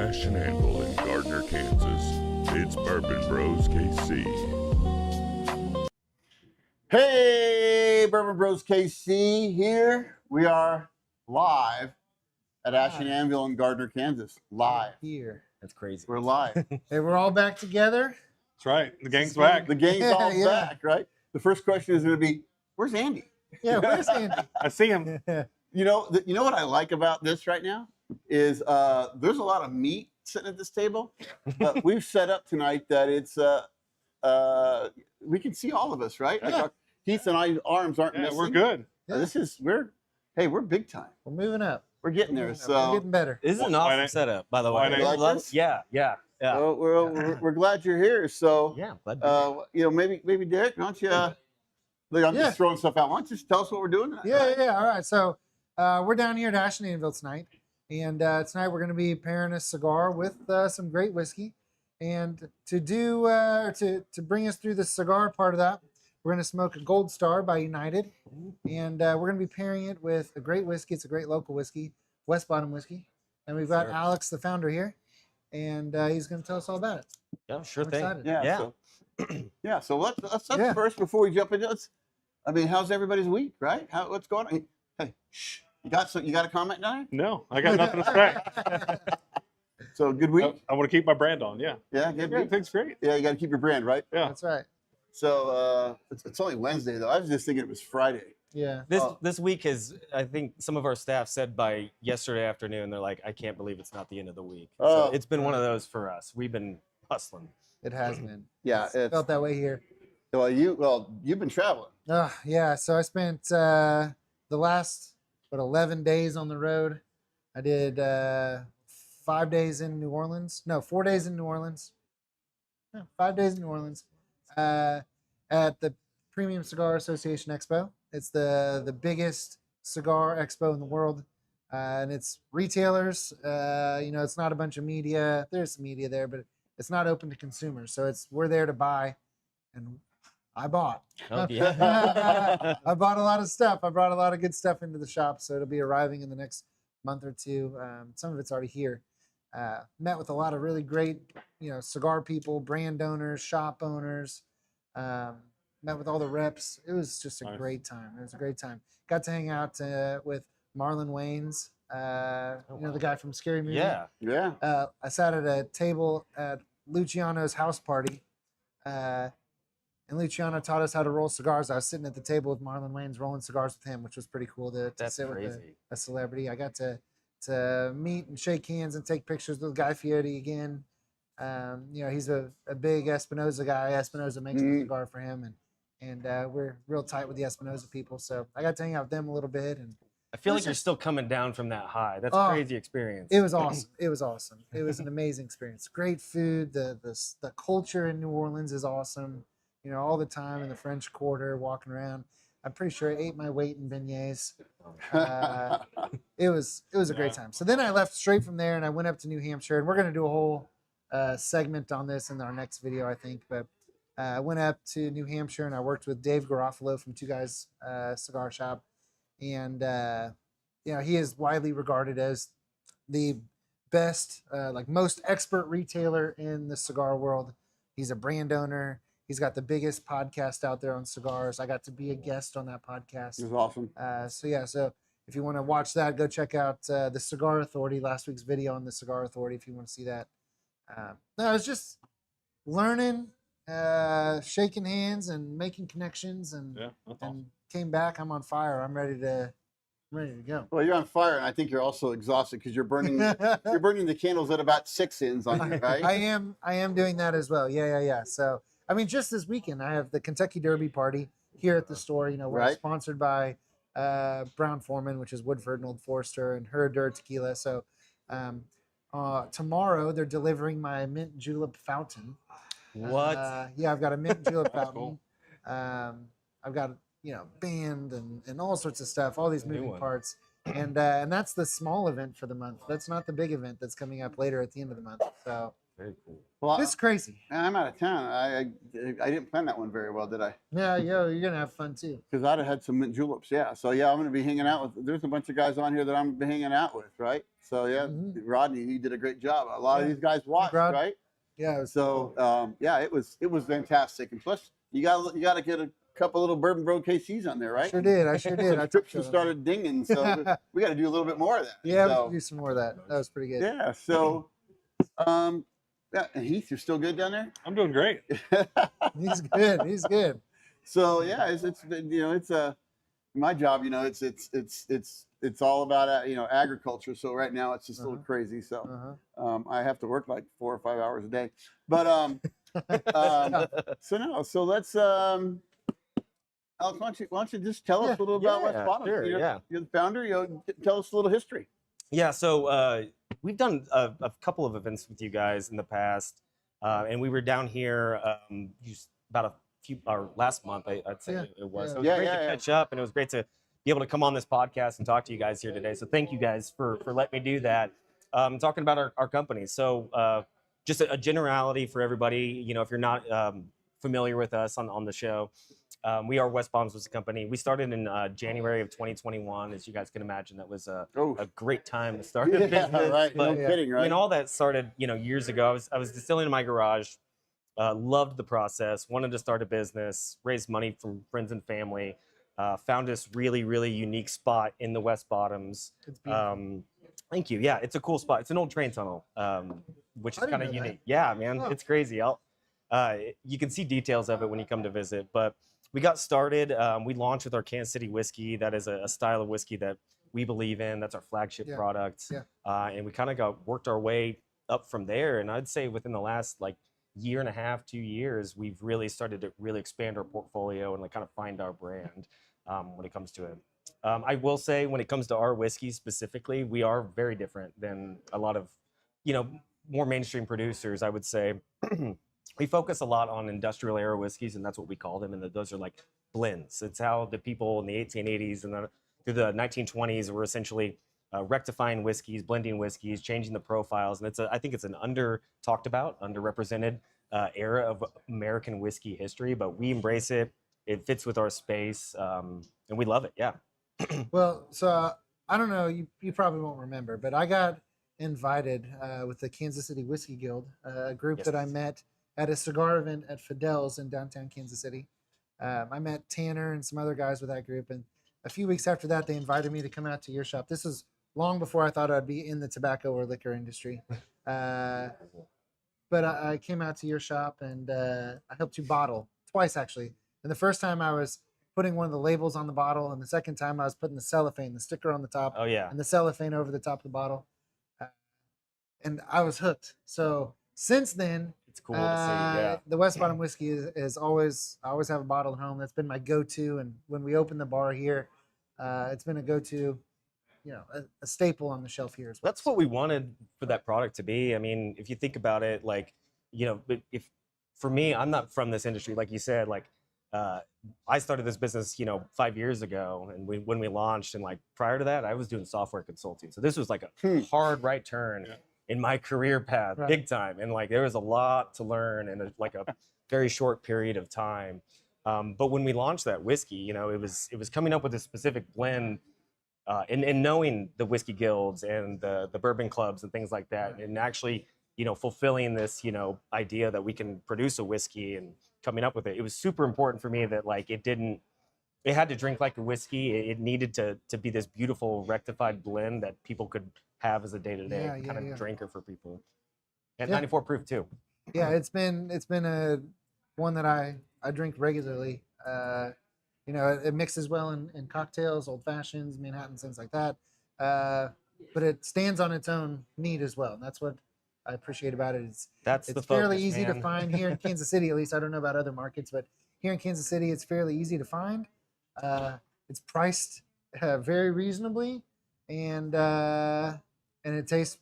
Ash Anvil in Gardner, Kansas. It's Bourbon Bros KC. Hey, Bourbon Bros KC here. We are live at Ash Anvil in Gardner, Kansas. Live. Here. That's crazy. We're live. Hey, we're all back together. That's right. The gang's back. The gang's all Yeah. back, right? The first question is going to be, where's Andy? Yeah, where's Andy? I see him. You know what I like about this right now is there's a lot of meat sitting at this table. We've set up tonight that it's we can see all of us, right? Yeah. Like Keith and I's arms aren't Yeah, missing. we're good. We're big time. We're moving up. We're getting there. We're So getting better. This is an Why awesome not- setup, by the why way. not- Like this? Yeah. so we're glad you're here. So Yeah, glad to be here. maybe Derek, why don't you? Look, I'm Yeah. just throwing stuff out. Why don't you just tell us what we're doing? Yeah. All right. So we're down here at Ash Anvil tonight. And tonight we're going to be pairing a cigar with some great whiskey. And to bring us through the cigar part of that, we're going to smoke a Gold Star by United. And we're going to be pairing it with a great whiskey. It's a great local whiskey, West Bottom whiskey. And we've got Sure. Alex, the founder, here. And he's going to tell us all about it. Yeah, sure I'm thing. excited. Yeah. So let's Yeah. first before we jump into it. How's everybody's week? Right? What's going on? Hey, shh. You got a comment down No, I got nothing to say. there? So good week. I want to keep my brand on. Yeah. Yeah, good Yeah, week. thing's great. Yeah, you got to keep your brand, right? Yeah. That's right. So it's only Wednesday though. I was just thinking it was Friday. Yeah. This week is, I think some of our staff said by yesterday afternoon, they're like, I can't believe it's not the end of the week. Oh. So it's been one of those for us. We've been hustling. It has been. Yeah, It's felt that way here. you've been traveling. Yeah. So I spent the last 11 days on the road. I did 5 days in New Orleans. No, 4 days in New Orleans. No, 5 days in New Orleans at the Premium Cigar Association Expo. It's the biggest cigar expo in the world, and it's retailers. It's not a bunch of media. There's some media there, but it's not open to consumers. So we're there to buy, and I bought. Oh, yeah. I bought a lot of stuff. I brought a lot of good stuff into the shop, so it'll be arriving in the next month or two. Some of it's already here. Met with a lot of really great, cigar people, brand owners, shop owners. Met with all the reps. It was just a Nice. great time. It was a great time. Got to hang out with Marlon Wayans, the guy from Scary Movie. Yeah. Yeah. I sat at a table at Luciano's house party, and Luciano taught us how to roll cigars. I was sitting at the table with Marlon Wayans rolling cigars with him, which was pretty cool to That's sit with crazy. a celebrity. I got to meet and shake hands and take pictures with Guy Fieri again. He's a big Espinosa guy. Espinosa makes the cigar for him, and we're real tight with the Espinosa people. So I got to hang out with them a little bit, and I feel It like was you're just- still coming down from that high. That's Oh, a crazy experience. it was awesome. It was awesome. It was an amazing experience. Great food. The culture in New Orleans is awesome. All the time in the French Quarter, walking around. I'm pretty sure I ate my weight in beignets. It was a great time. So then I left straight from there and I went up to New Hampshire, and we're going to do a whole segment on this in our next video, I think. But I went up to New Hampshire and I worked with Dave Garofalo from Two Guys Cigar Shop, and he is widely regarded as the best, most expert retailer in the cigar world. He's a brand owner. He's got the biggest podcast out there on cigars. I got to be a guest on that podcast. It was awesome. So if you want to watch that, go check out the Cigar Authority, last week's video on the Cigar Authority, if you want to see that. I was just learning, shaking hands and making connections, and Yeah. That's awesome. and came back. I'm on fire. I'm ready to go. Well, you're on fire, and I think you're also exhausted because you're burning the candles at about 6 ends on you, right? I am doing that as well. Yeah. So just this weekend I have the Kentucky Derby party here at the store. We're Right. sponsored by Brown Foreman, which is Woodford and Old Forester, and Herradura Tequila. So tomorrow they're delivering my mint julep fountain. What? Yeah, I've got a mint julep That's fountain. I've got band and all sorts of stuff, all these New moving one. parts, and that's the small event for the month. That's not the big event that's coming up later at the end of the month. So Very cool. Well, It's crazy. I'm out of town. I didn't plan that one very well, did I? Yeah, you're gonna have fun too. Because I'd have had some mint juleps. Yeah. So yeah, I'm going to be hanging out with. There's a bunch of guys on here that I'm going to be hanging out with, right? So yeah, Rodney, he did a great job. A lot of these guys watched, Rod. right? Yeah. It was So yeah, it was fantastic. And plus, you got to get a couple little Bourbon Bro KCs on there, right? I sure did. I Subscription started dinging, so we got to do a little bit more of that. Yeah, So, we can do some more of that. That was pretty good. yeah. So, yeah, and Heath, you're still good down there? I'm doing great. He's good. He's good. So yeah, it's you know, it's my job, you know, it's all about you know, agriculture. So right now it's just a little crazy. So I have to work like 4 or 5 hours a day. But so let's Alex, why don't you just tell us a little about West Bottom? Sure, You're the founder. You know, tell us a little history. Yeah, so we've done a couple of events with you guys in the past, and we were down here about a few, or last month, I'd say it was. So it was great to catch up, and it was great to be able to come on this podcast and talk to you guys here today. So thank you guys for letting me do that. Talking about our company. So just a generality for everybody, you know, if you're not familiar with us on the show. We are West Bottoms Whiskey Company. We started in January of 2021. As you guys can imagine, that was a great time to start a business. Right. But, No kidding, right? I mean, all that started, you know, years ago. I was distilling in my garage, loved the process, wanted to start a business, raise money from friends and family, found this really, really unique spot in the West Bottoms. It's beautiful. Thank you. Yeah, it's a cool spot. It's an old train tunnel, which is kind of unique. Yeah, man, it's crazy. You can see details of it when you come to visit. But we got started. We launched with our Kansas City whiskey. That is a style of whiskey that we believe in. That's our flagship product. And we kind of worked our way up from there. And I'd say within the last like year and a half, 2 years, we've really started to really expand our portfolio and like kind of find our brand when it comes to it. I will say when it comes to our whiskey specifically, we are very different than a lot of, you know, more mainstream producers, I would say. We focus a lot on industrial era whiskeys, and that's what we call them. And those are like blends. It's how the people in the 1880s and through the 1920s were essentially rectifying whiskeys, blending whiskeys, changing the profiles. And I think it's an talked about, underrepresented era of American whiskey history, but we embrace it. It fits with our space, and we love it. Yeah. Well, so I don't know, you probably won't remember, but I got invited with the Kansas City Whiskey Guild, a group that I met at a cigar event at Fidel's in downtown Kansas City. I met Tanner and some other guys with that group, and a few weeks after that, they invited me to come out to your shop. This was long before I thought I'd be in the tobacco or liquor industry. But I came out to your shop, and I helped you bottle twice, actually. And the first time I was putting one of the labels on the bottle, and the second time I was putting the cellophane, the sticker on the top, and the cellophane over the top of the bottle. And I was hooked. So since then, it's cool to see. The West Bottom whiskey is always, I always have a bottle at home. That's been my go-to. And when we open the bar here, it's been a go-to, you know, a staple on the shelf here as well. That's what we wanted for that product to be. I mean, if you think about it, like, you know, if for me, I'm not from this industry, like you said, like, I started this business, you know, 5 years ago, and when we launched, and like prior to that, I was doing software consulting. So this was like a hard right turn in my career path, big time. And like there was a lot to learn in like a very short period of time. But when we launched that whiskey, you know, it was coming up with a specific blend, and knowing the whiskey guilds and the bourbon clubs and things like that, and actually, you know, fulfilling this, you know, idea that we can produce a whiskey and coming up with it. It was super important for me that like it had to drink like a whiskey. It needed to be this beautiful rectified blend that people could have as a day-to-day kind of drinker for people. And 94 proof too. Yeah, it's been a one that I drink regularly. You know, it mixes well in cocktails, old fashions, Manhattans, things like that. But it stands on its own neat as well. And that's what I appreciate about it. It's fairly easy to find here in Kansas City, at least. I don't know about other markets, but here in Kansas City, it's fairly easy to find. It's priced very reasonably, and it tastes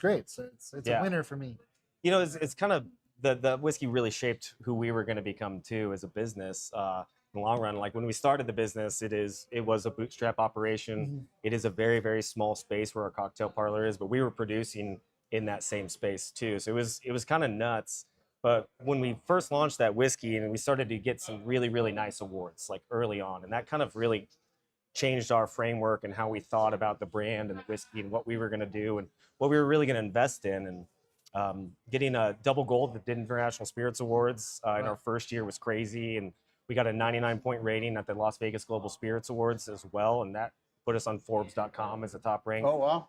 great. So it's a winner for me. You know, it's kind of the whiskey really shaped who we were going to become too as a business. In the long run, like when we started the business, it was a bootstrap operation. It is a very, very small space where our cocktail parlor is, but we were producing in that same space too. So it was kind of nuts. But when we first launched that whiskey, and we started to get some really, really nice awards like early on, and that kind of really changed our framework and how we thought about the brand and the whiskey and what we were going to do and what we were really going to invest in. And getting a double gold at the International Spirits Awards in our first year was crazy. And we got a 99-point rating at the Las Vegas Global Spirits Awards as well. And that put us on Forbes.com as a top ranked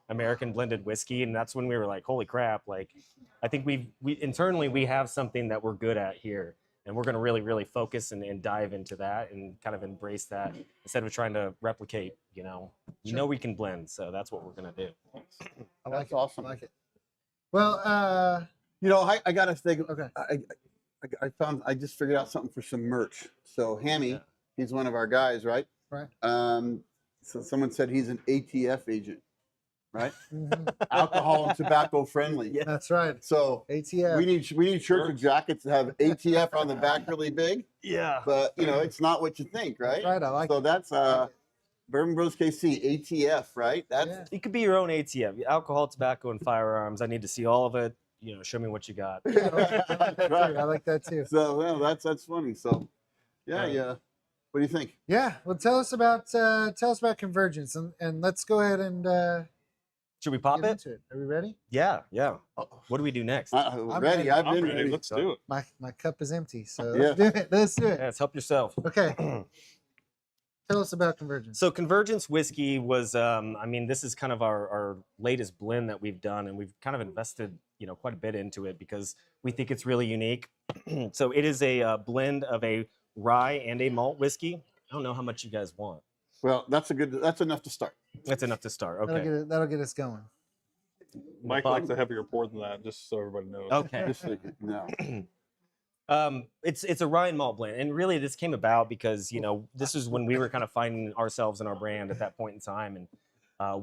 American blended whiskey. And that's when we were like, holy crap. Like, I think we internally, we have something that we're good at here. And we're going to really, really focus and dive into that and kind of embrace that instead of trying to replicate, you know we can blend. So that's what we're going to do. I like That's it. awesome. I like it. Well, You know, I got to think. okay. I just figured out something for some merch. So Hammy, he's one of our guys, right? Right. So someone said he's an ATF agent, right? Mhm. Alcohol and tobacco friendly. Yeah. That's right. So ATF. we need shirts or jackets that have ATF on the back really big, Yeah. but you know it's not what you think, right? That's right. I like So it. that's Bourbon Bros KC ATF, right? That's Yeah. You could be your own ATF, alcohol, tobacco, and firearms. I need to see all of it. You know, show me what you got. I like that too. I like that too. So well, that's funny. So yeah. What do you think? Yeah. Well, tell us about Convergence, and let's go ahead and Should we pop get it? into it. Are we ready? Yeah. What do we do next? I'm I'm ready. ready. I've I'm been ready. ready. Let's do it. My cup is empty, so Yeah. let's do it. Let's do it. Yes, help yourself. Okay. Tell us about Convergence. So Convergence whiskey was, this is kind of our latest blend that we've done, and we've kind of invested, quite a bit into it because we think it's really unique. So it is a blend of a rye and a malt whiskey. I don't know how much you guys want. Well, that's enough to start. That's enough to start. Okay. That'll get us going. Mike Bob? likes a heavier pour than that, just so everybody knows. Okay. Just thinking, no. It's a rye and malt blend, and really this came about because this is when we were kind of finding ourselves and our brand at that point in time, and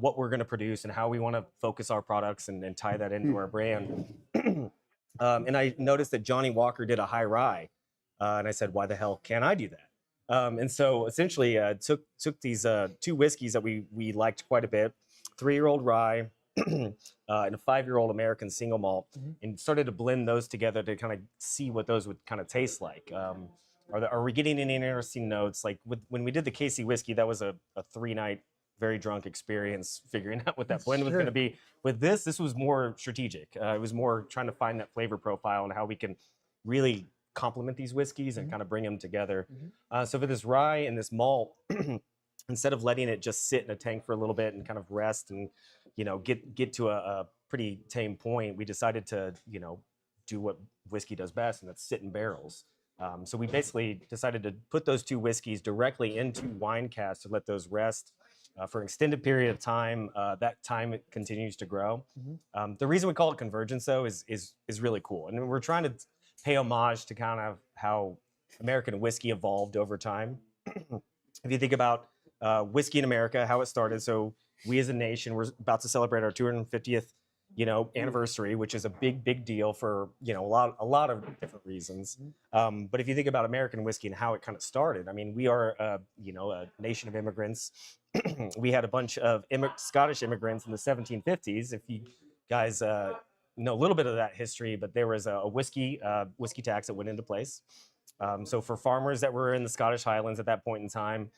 what we're going to produce and how we want to focus our products and tie that into our brand. And I noticed that Johnny Walker did a high rye, and I said, why the hell can't I do that? And so essentially took these two whiskeys that we liked quite a bit, 3-year-old rye and a 5-year-old American single malt, and started to blend those together to kind of see what those would kind of taste like. Are we getting any interesting notes? Like when we did the Casey whiskey, that was a 3-night, very drunk experience figuring out what that blend was going to be. With this was more strategic. It was more trying to find that flavor profile and how we can really complement these whiskeys and kind of bring them together. So for this rye and this malt, instead of letting it just sit in a tank for a little bit and kind of rest and get to a pretty tame point, we decided to do what whiskey does best, and that's sit in barrels. So we basically decided to put those two whiskeys directly into wine casks to let those rest for an extended period of time. That time it continues to grow. The reason we call it Convergence though is really cool, and we're trying to pay homage to kind of how American whiskey evolved over time. If you think about whiskey in America, how it started. So we as a nation, we're about to celebrate our 250th, anniversary, which is a big deal for, a lot of different reasons. But if you think about American whiskey and how it kind of started, I mean, we are, a nation of immigrants. We had a bunch of Scottish immigrants in the 1750s. If you guys know a little bit of that history, but there was a whiskey tax that went into place. So for farmers that were in the Scottish Highlands at that point in time,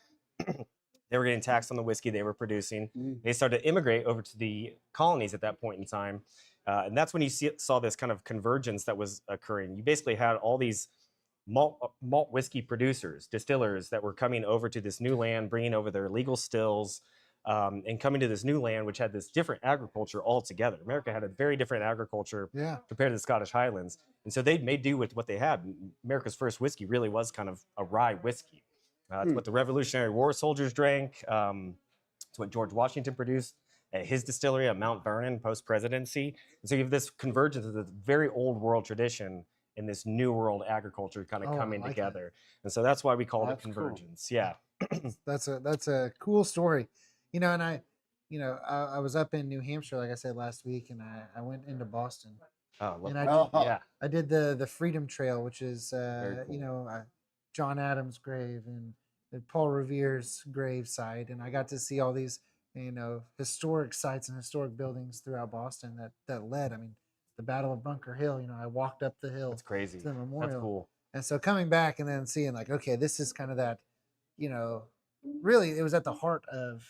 they were getting taxed on the whiskey they were producing. They started to immigrate over to the colonies at that point in time. And that's when you saw this kind of convergence that was occurring. You basically had all these malt whiskey producers, distillers that were coming over to this new land, bringing over their legal stills, and coming to this new land, which had this different agriculture altogether. America had a very different agriculture compared to the Scottish Highlands. And so they made do with what they had. America's first whiskey really was kind of a rye whiskey. It's what the Revolutionary War soldiers drank. It's what George Washington produced at his distillery at Mount Vernon post-presidency. And so you have this convergence of this very old world tradition and this new world agriculture kind of coming together. And so that's why we call it Convergence. Cool. Yeah. That's a cool story. And I was up in New Hampshire, like I said last week, and I went into Boston. I did the Freedom Trail, which is cool. John Adams' grave and Paul Revere's grave site, and I got to see all these historic sites and historic buildings throughout Boston that led. I mean, the Battle of Bunker Hill. I walked up the hill That's crazy. to the memorial. That's cool. And so coming back and then seeing like, okay, this is kind of that, really it was at the heart of,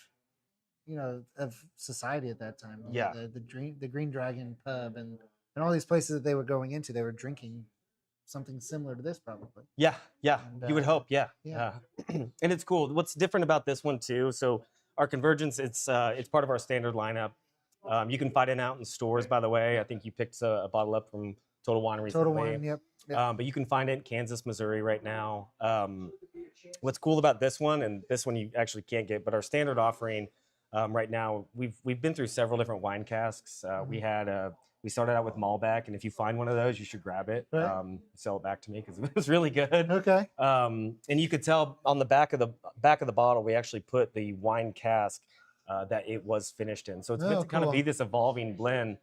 of society at that time. Yeah. The Green Dragon pub and all these places that they were going into, they were drinking something similar to this probably. Yeah, And, you would hope, yeah. yeah. And it's cool. What's different about this one too? So our Convergence, it's part of our standard lineup. You can find it out in stores, by the way. I think you picked a bottle up from Total Wine recently. Total Wine, yep. But you can find it in Kansas, Missouri right now. What's cool about this one, and this one you actually can't get, but our standard offering right now, we've been through several different wine casks. We started out with Malbec, and if you find one of those, you should grab it. Right. Sell it back to me because it was really good. Okay. And you could tell on the back of the bottle, we actually put the wine cask that it was finished in. So it's meant to kind of be this evolving blend.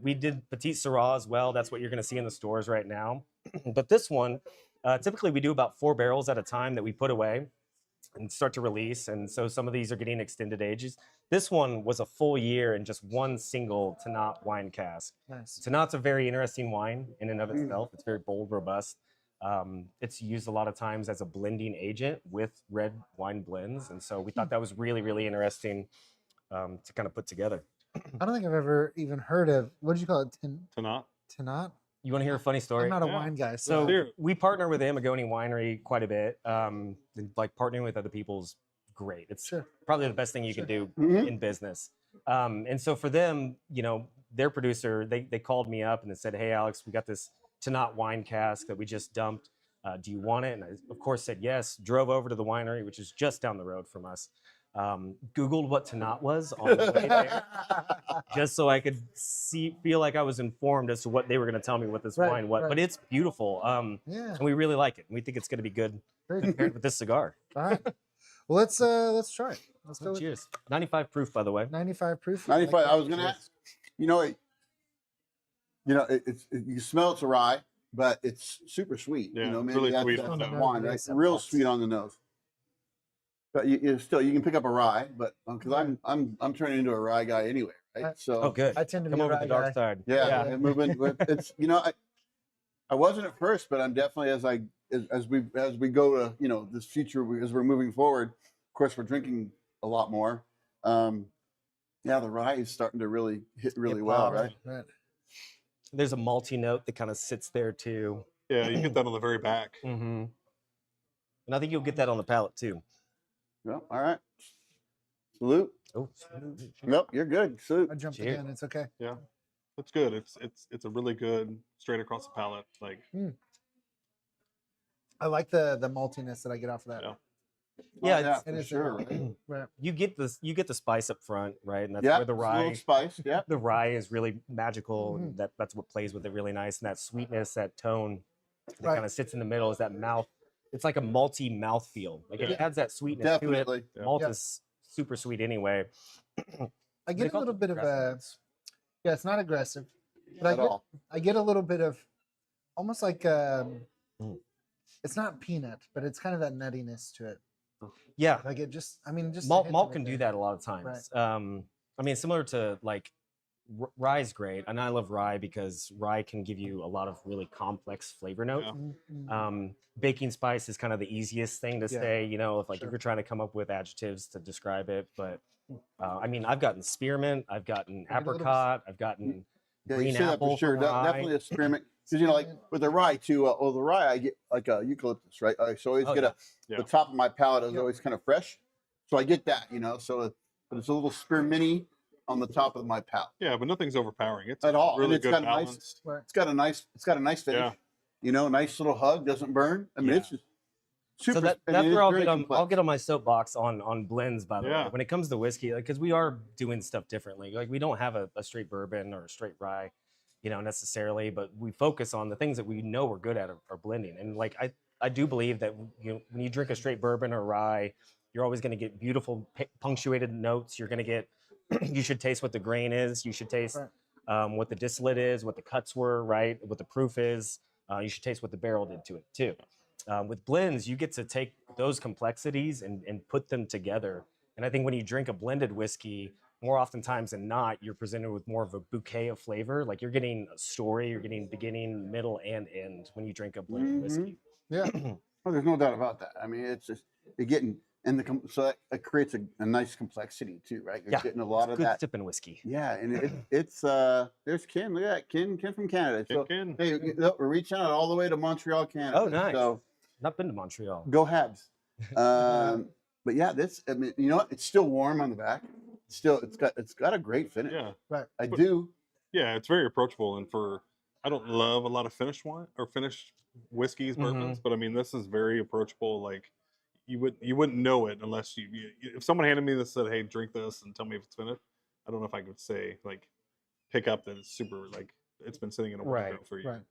We did Petite Syrah as well. That's what you're going to see in the stores right now. But this one, typically we do about 4 barrels at a time that we put away and start to release. And so some of these are getting extended ages. This one was a full year in just one single Tannat wine cask. Nice. Tannat's a very interesting wine in and of itself. It's very bold, robust. It's used a lot of times as a blending agent with red wine blends. And so we thought that was really, really interesting to kind of put together. I don't think I've ever even heard of, what did you call it? Tannat. Tannat? You want to hear a funny story? I'm not a Yeah. wine guy. So Sure. we partner with Amagoni Winery quite a bit. And like partnering with other people's great. It's Sure. probably the best thing you Sure. can do Mhm. in business. And so for them, their producer, they called me up and they said, "Hey, Alex, we got this Tannat wine cask that we just dumped. Do you want it?" And I, of course, said yes. Drove over to the winery, which is just down the road from us. Googled what Tannat was on the way there, just so I could feel like I was informed as to what they were going to tell me what this Right, wine was. right. But it's beautiful, Yeah. and we really like it. We think it's going to be good Very good. paired with this cigar. All right. Well, let's try it. Let's go with Cheers. 95 proof, by the way. 95 proof. 95. I was that. going to ask. You smell it's a rye, but it's super sweet. Yeah, Maybe really that's sweet that on the nose. wine, right? Real sweet on the nose. But you can pick up a rye, but because I'm turning into a rye guy anyway, right? So Oh, good. I tend to Come be a over to rye the dark guy. side. yeah, and it's I wasn't at first, but I'm definitely as we go to this future as we're moving forward. Of course, we're drinking a lot more. The rye is starting to really hit really well, pops. right? Right. There's a malty note that kind of sits there too. Yeah, you get that on the very back. Mm-hmm. And I think you'll get that on the palate too. Well, all right. Salute. Oh, Nope, you're good. Salute. I jumped Cheers. again. It's okay. Yeah, it's good. It's a really good straight across the palate. Like I like the maltiness that I get off of that. Yeah. Yeah, Oh, it's- It for is sure. Right? Right. you get the spice up front, right? And that's Yeah, where the it's a little rye spice. Yeah. the rye is really magical, Mm-hmm. and that's what plays with it really nice. And that sweetness, that tone that Right. kind of sits in the middle is that mouth. It's like a malty mouth feel. Like Yeah. it adds that sweetness Definitely. to it. Yeah. Malt Yeah. is super sweet anyway. I They get a call it little bit of a, aggressiveness. yeah, it's not aggressive, but At all. I get a little bit of almost like, Mm. it's not peanut, but it's kind of that nuttiness to it. Yeah, Like it just, I mean, just. malt hits malt right can do there. that a lot of times. I mean, similar to like rye's great, and I love rye because rye can give you a lot of really complex flavor notes. Yeah. Mhm. Baking spice is kind of the easiest thing to Yeah. say, if Sure. you're trying to come up with adjectives to describe it. But I mean, I've gotten spearmint, I've gotten I get a little- apricot, I've gotten Yeah, green you say that apple for sure. from rye. Definitely a spearmint. Because like with the rye too. The rye I get like a eucalyptus, right? So I always Oh, get yeah. the top of my palate is Yeah. always kind of fresh. So I get that, So, but it's a little spearminty on the top of my palate Yeah, but nothing's overpowering. It's at all. really and it's good got nice. balanced. Right. It's got a nice finish. Yeah. Nice little hug, doesn't burn. I mean, Yeah. it's just super. So I mean, that's it's where I'll very get on. I'll complex. get on my soapbox on blends. By the way, Yeah. when it comes to whiskey, because we are doing stuff differently. Like we don't have a straight bourbon or a straight rye, necessarily, but we focus on the things that we know we're good at are blending. And like I do believe that when you drink a straight bourbon or rye, you're always going to get beautiful punctuated notes. You're going to get. You should taste what the grain is. You should taste what the distillate is, what the cuts were, right? What the proof is. You should taste what the barrel did to it too. With blends, you get to take those complexities and put them together And I think when you drink a blended whiskey, more oftentimes than not, you're presented with more of a bouquet of flavor. Like you're getting a story, you're getting beginning, middle, and end when you drink a blended whiskey. Yeah. Oh, there's no doubt about that. I mean, it's just you're getting and so that it creates a nice complexity too, right? You're getting a lot of Good that. sipping whiskey. Yeah, and it's there's Ken. Look at that, Ken from Canada. So Ken. hey, look, we're reaching out all the way to Montreal, Canada. Oh, nice. So Not been to Montreal. go Habs. But yeah, this. I mean, you know what? It's still warm on the back. It's got a great finish. Yeah. Right. I do. Yeah, it's very approachable, and I don't love a lot of finished wine or finished whiskeys, bourbons, but I mean this is very approachable. Like you wouldn't know it unless if someone handed me this and said, "Hey, drink this and tell me if it's finished." I don't know if I could say like pick up that it's super like it's been sitting in a wine barrel for you. Right.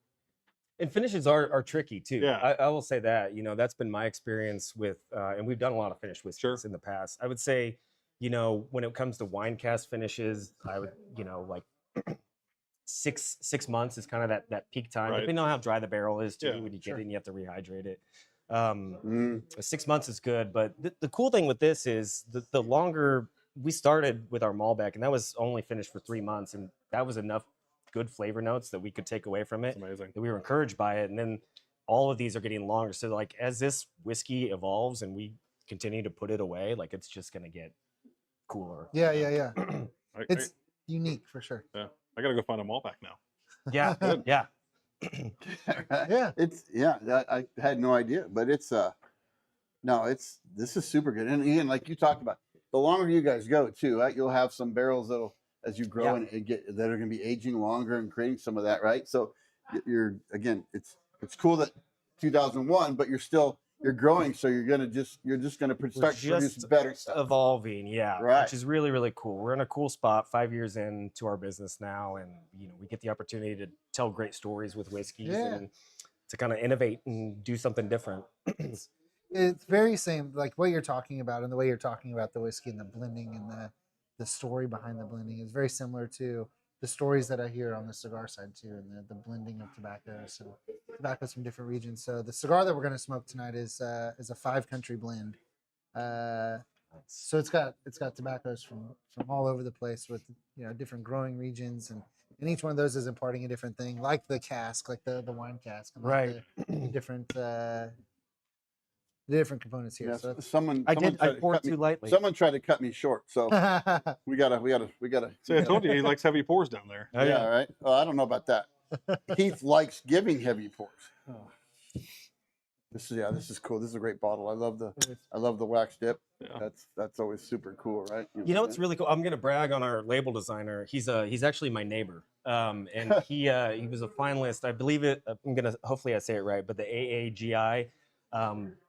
And finishes are tricky too. Yeah. I will say that, you know, that's been my experience with, and we've done a lot of finished whiskeys in the past. I would say, you know, when it comes to wine cast finishes, I would, you know, like 6 months is kind of that peak time. Right. Depending on how dry the barrel is too, Yeah, when you get sure. it and you have to rehydrate it. 6 months is good, but the cool thing with this is the longer we started with our Malbec, and that was only finished for 3 months, and that was enough good flavor notes that we could take away from it. It's amazing. That we were encouraged by it, and then all of these are getting longer. So like as this whiskey evolves and we continue to put it away, like it's just gonna get cooler. Yeah. I, It's unique for sure. I gotta go find a Malbec now. Yeah, yeah. Yeah. I had no idea, but it's this is super good. And again, like you talked about, the longer you guys go too, right? You'll have some barrels that'll as you grow and get that are going to be aging longer and creating some of that, right? So you're again, it's cool that 2001, but you're growing, so you're just gonna start to produce better stuff. Evolving, yeah, Right. which is really, really cool. We're in a cool spot 5 years into our business now, and you know we get the opportunity to tell great stories with whiskeys and to kind of innovate and do something different. It's very same like what you're talking about, and the way you're talking about the whiskey and the blending and the story behind the blending is very similar to the stories that I hear on the cigar side too, and the blending of tobaccos and tobaccos from different regions. So the cigar that we're going to smoke tonight is a 5-country blend. So it's got tobaccos from all over the place with different growing regions, and each one of those is imparting a different thing, like the cask, like the wine cask, and like Right. the different components here. Yes, So I poured too lightly. Someone tried to cut me short, so we gotta. See, I told you he likes heavy pours down there. Oh, yeah, right. Oh, I don't know about that. Heath likes giving heavy pours. This is cool. This is a great bottle. I love the wax dip. Yeah. That's always super cool, right? You know what's really cool? I'm gonna brag on our label designer. He's actually my neighbor, and he was a finalist. I believe it. Hopefully I say it right, but the AAGI,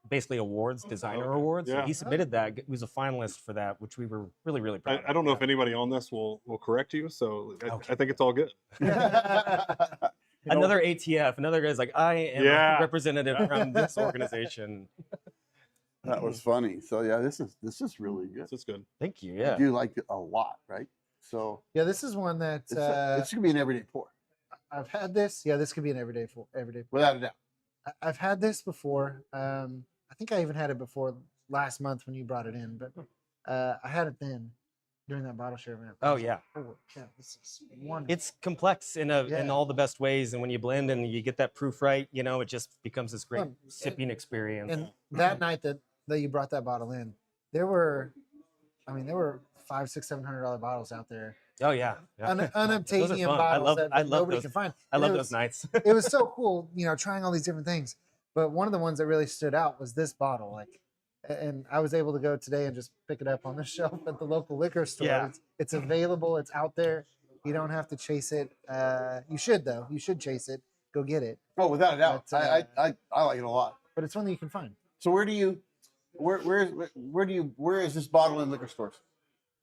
basically awards, designer awards. Yeah. So he submitted that. He was a finalist for that, which we were really, really proud. I don't know if anybody on this will correct you, so I think it's all good. Another ATF. Another guy's like, I am a representative from this organization. That was funny. So yeah, this is really good. This is good. Thank you. Yeah. You like it a lot, right? So yeah, this is one that this could be an everyday pour, I've had this. Yeah, this could be an everyday pour. without a doubt. I've had this before. I think I even had it before last month when you brought it in, but I had it then during that bottle share event. Oh yeah. Oh yeah, this is wonderful. It's complex in all the best ways, and when you blend and you get that proof right, it just becomes this great sipping experience. And that night that you brought that bottle in, there were $500, $600, $700 bottles out there. Oh yeah. Unobtainium bottles that nobody can find. I love those nights. It was so cool, trying all these different things. But one of the ones that really stood out was this bottle. And I was able to go today and just pick it up on the shelf at the local liquor store. Yeah. It's available. It's out there. You don't have to chase it. You should though. You should chase it. Go get it. Oh, without a doubt. But, I like it a lot. But it's one that you can find. So where is this bottle in liquor stores?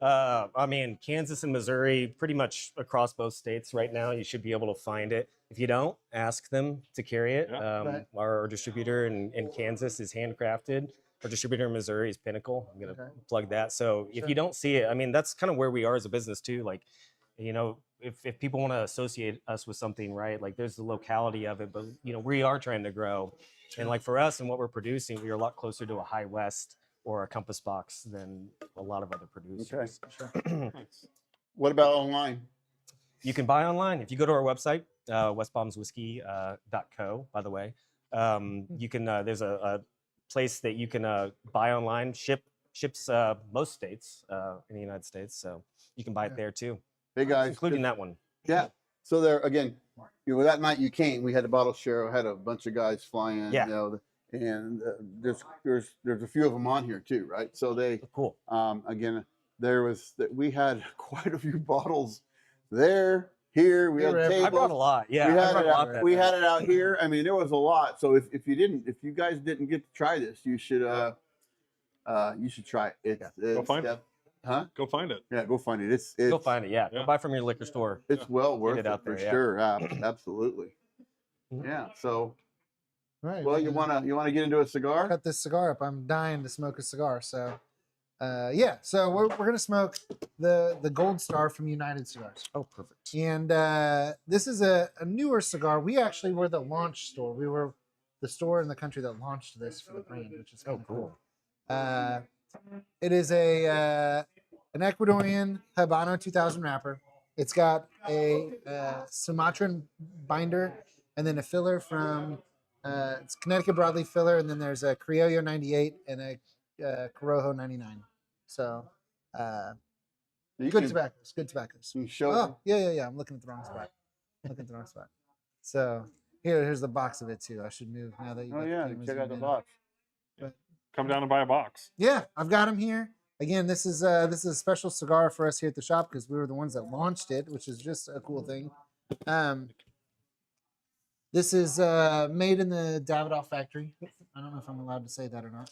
Kansas and Missouri, pretty much across both states right now. You should be able to find it. If you don't, ask them to carry it. Yeah. Our distributor in Kansas is Handcrafted. Our distributor in Missouri is Pinnacle. I'm gonna plug that. So if you don't see it, that's kind of where we are as a business too. Like, if people want to associate us with something, right? Like there's the locality of it, but we are trying to grow. And like for us and what we're producing, we are a lot closer to a high West or a compass box than a lot of other producers. Nice. What about online? You can buy online if you go to our website, westbombswhiskey.co. By the way, you can. There's a place that you can buy online. Ships most states in the United States, so you can buy it there too, Hey guys, including that one. Yeah. So there again, that night you came, we had a bottle share, had a bunch of guys flying, Yeah. and there's a few of them on here too, right? So they Cool. again, we had quite a few bottles there, here. We had tables. I brought a lot. Yeah, we had it out here. I mean, there was a lot. So if you guys didn't get to try this, you should try it. Go find it. Huh? Go find it. Yeah, go find it. It's go find it. Yeah, go buy from your liquor store. It's well worth it out for there, yeah. sure. Absolutely. Yeah. So, Right. well, you wanna get into a cigar? Cut this cigar up. I'm dying to smoke a cigar. So, yeah. So we're gonna smoke the Gold Star from United Cigars. Oh, perfect. And this is a newer cigar. We actually were the launch store. We were the store in the country that launched this for the brand, which is kind of cool. It is an Ecuadorian Habano 2000 wrapper. It's got a Sumatran binder and then a filler from it's Connecticut broadleaf filler, and then there's a Criollo 98 and a Corojo 99. So good tobaccos. Good tobaccos. You show Oh, yeah. I'm looking at the wrong spot. So here's the box of it too. I should move now that you. Oh yeah, check out the box. Come down and buy a box. Yeah, I've got them here. Again, this is a special cigar for us here at the shop because we were the ones that launched it, which is just a cool thing. This is made in the Davidoff factory. I don't know if I'm allowed to say that or not.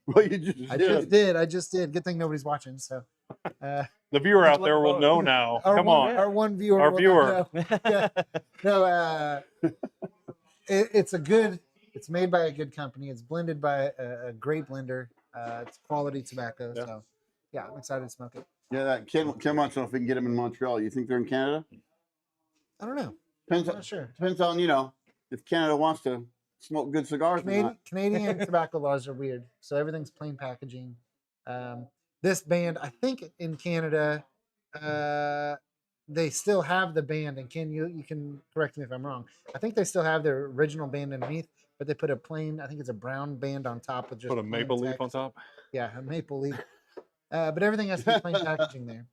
Well, you just I just did. Good thing nobody's watching. So The viewer out there will know now. Come on. Our one viewer. Our will viewer. know. Yeah. No, it's made by a good company. It's blended by a great blender. It's quality tobacco. Yeah. So yeah, I'm excited to smoke it. Yeah, that Kim wants to know if we can get them in Montreal. You think they're in Canada? I don't know. Depends. I'm not sure. Depends on if Canada wants to smoke good cigars or not. Canadian tobacco laws are weird, so everything's plain packaging. This band, I think in Canada, they still have the band. And Ken, you can correct me if I'm wrong. I think they still have their original band underneath, but they put a plain, I think it's a brown band on top with just Put a maple leaf on top. Yeah, a maple leaf. But everything has to be plain packaging there.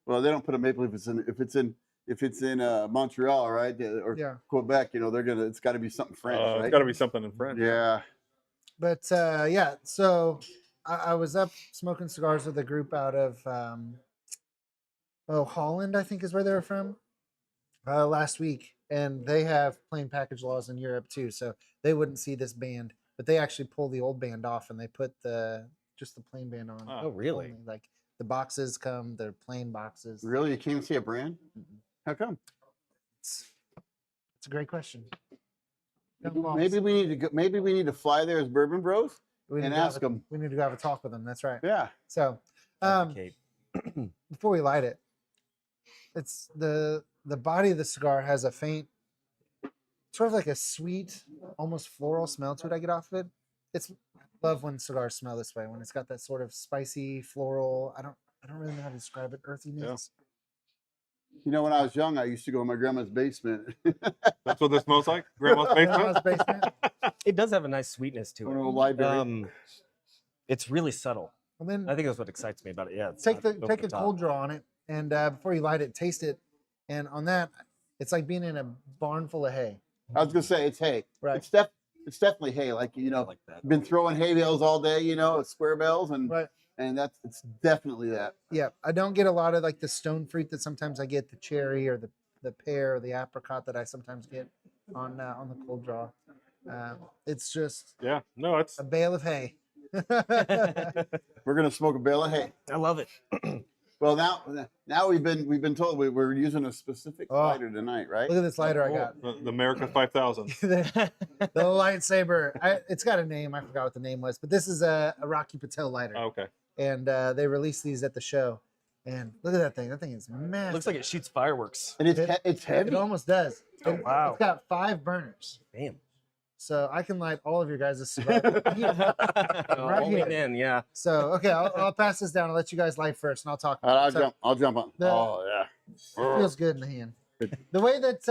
Well, they don't put a maple leaf if it's in Montreal, right? Or Quebec, it's got to be something French, right? It's got to be something in French. Yeah. But yeah, so I was up smoking cigars with a group out of Holland, I think is where they were from, last week, and they have plain package laws in Europe too, so they wouldn't see this band, but they actually pull the old band off and they put just the plain band on. Oh, really? Only. Like the boxes they're plain boxes. Really, you can't even see a brand? Mm-mm. How come? It's a great question. Maybe we need to fly there as Bourbon Bros and ask them. We need to go have a talk with them. That's right. Yeah. So, before we light it, it's the body of the cigar has a faint, sort of like a sweet, almost floral smell to it. I get off of it. I love when cigars smell this way. When it's got that sort of spicy, floral. I don't really know how to describe it. Earthiness. Yeah. When I was young, I used to go in my grandma's basement. That's what this smells like? Grandma's basement? It does have a nice sweetness to it. Library. It's really subtle. Well, then I think that's what excites me about it. Yeah. Take a cold draw on it, and before you light it, taste it. And on that, it's like being in a barn full of hay. I was gonna say it's hay. Right. It's definitely hay. Like like that. Been throwing hay bales all day. Square bales and Right. And it's definitely that. Yeah, I don't get a lot of like the stone fruit that sometimes I get, the cherry or the pear or the apricot that I sometimes get on the cold draw. It's just it's a bale of hay. We're gonna smoke a bale of hay. I love it. Well, now we've been told we're using a specific lighter tonight, right? Look at this lighter I got. the America 5000. the lightsaber. It's got a name. I forgot what the name was, but this is a Rocky Patel lighter. Oh, okay. And they released these at the show. And look at that thing. That thing is massive. Looks like it shoots fireworks. And it's heavy. It almost does. Oh, wow. It's got 5 burners. Damn. so I can light all of your guys' cigar. Right Only here. then, yeah. So okay, I'll pass this down. I'll let you guys light first, and I'll talk. I'll jump on. The- Oh yeah. It feels good in the hand. The way that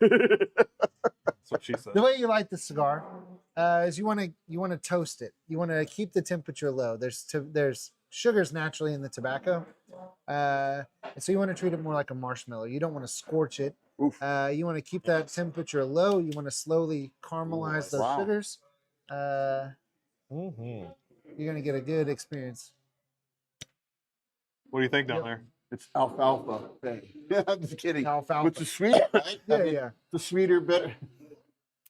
That's what she said. the way you light the cigar is you want to toast it. You want to keep the temperature low. There's sugars naturally in the tobacco, and so you want to treat it more like a marshmallow. You don't want to scorch it. Oof. You want to keep that temperature low. You want to slowly caramelize those Wow. sugars. Mm-hmm. You're gonna get a good experience. What do you think down there? It's alfalfa. I'm just kidding. Alfalfa. Which is sweet, right? Yeah, I mean, yeah. The sweeter, better.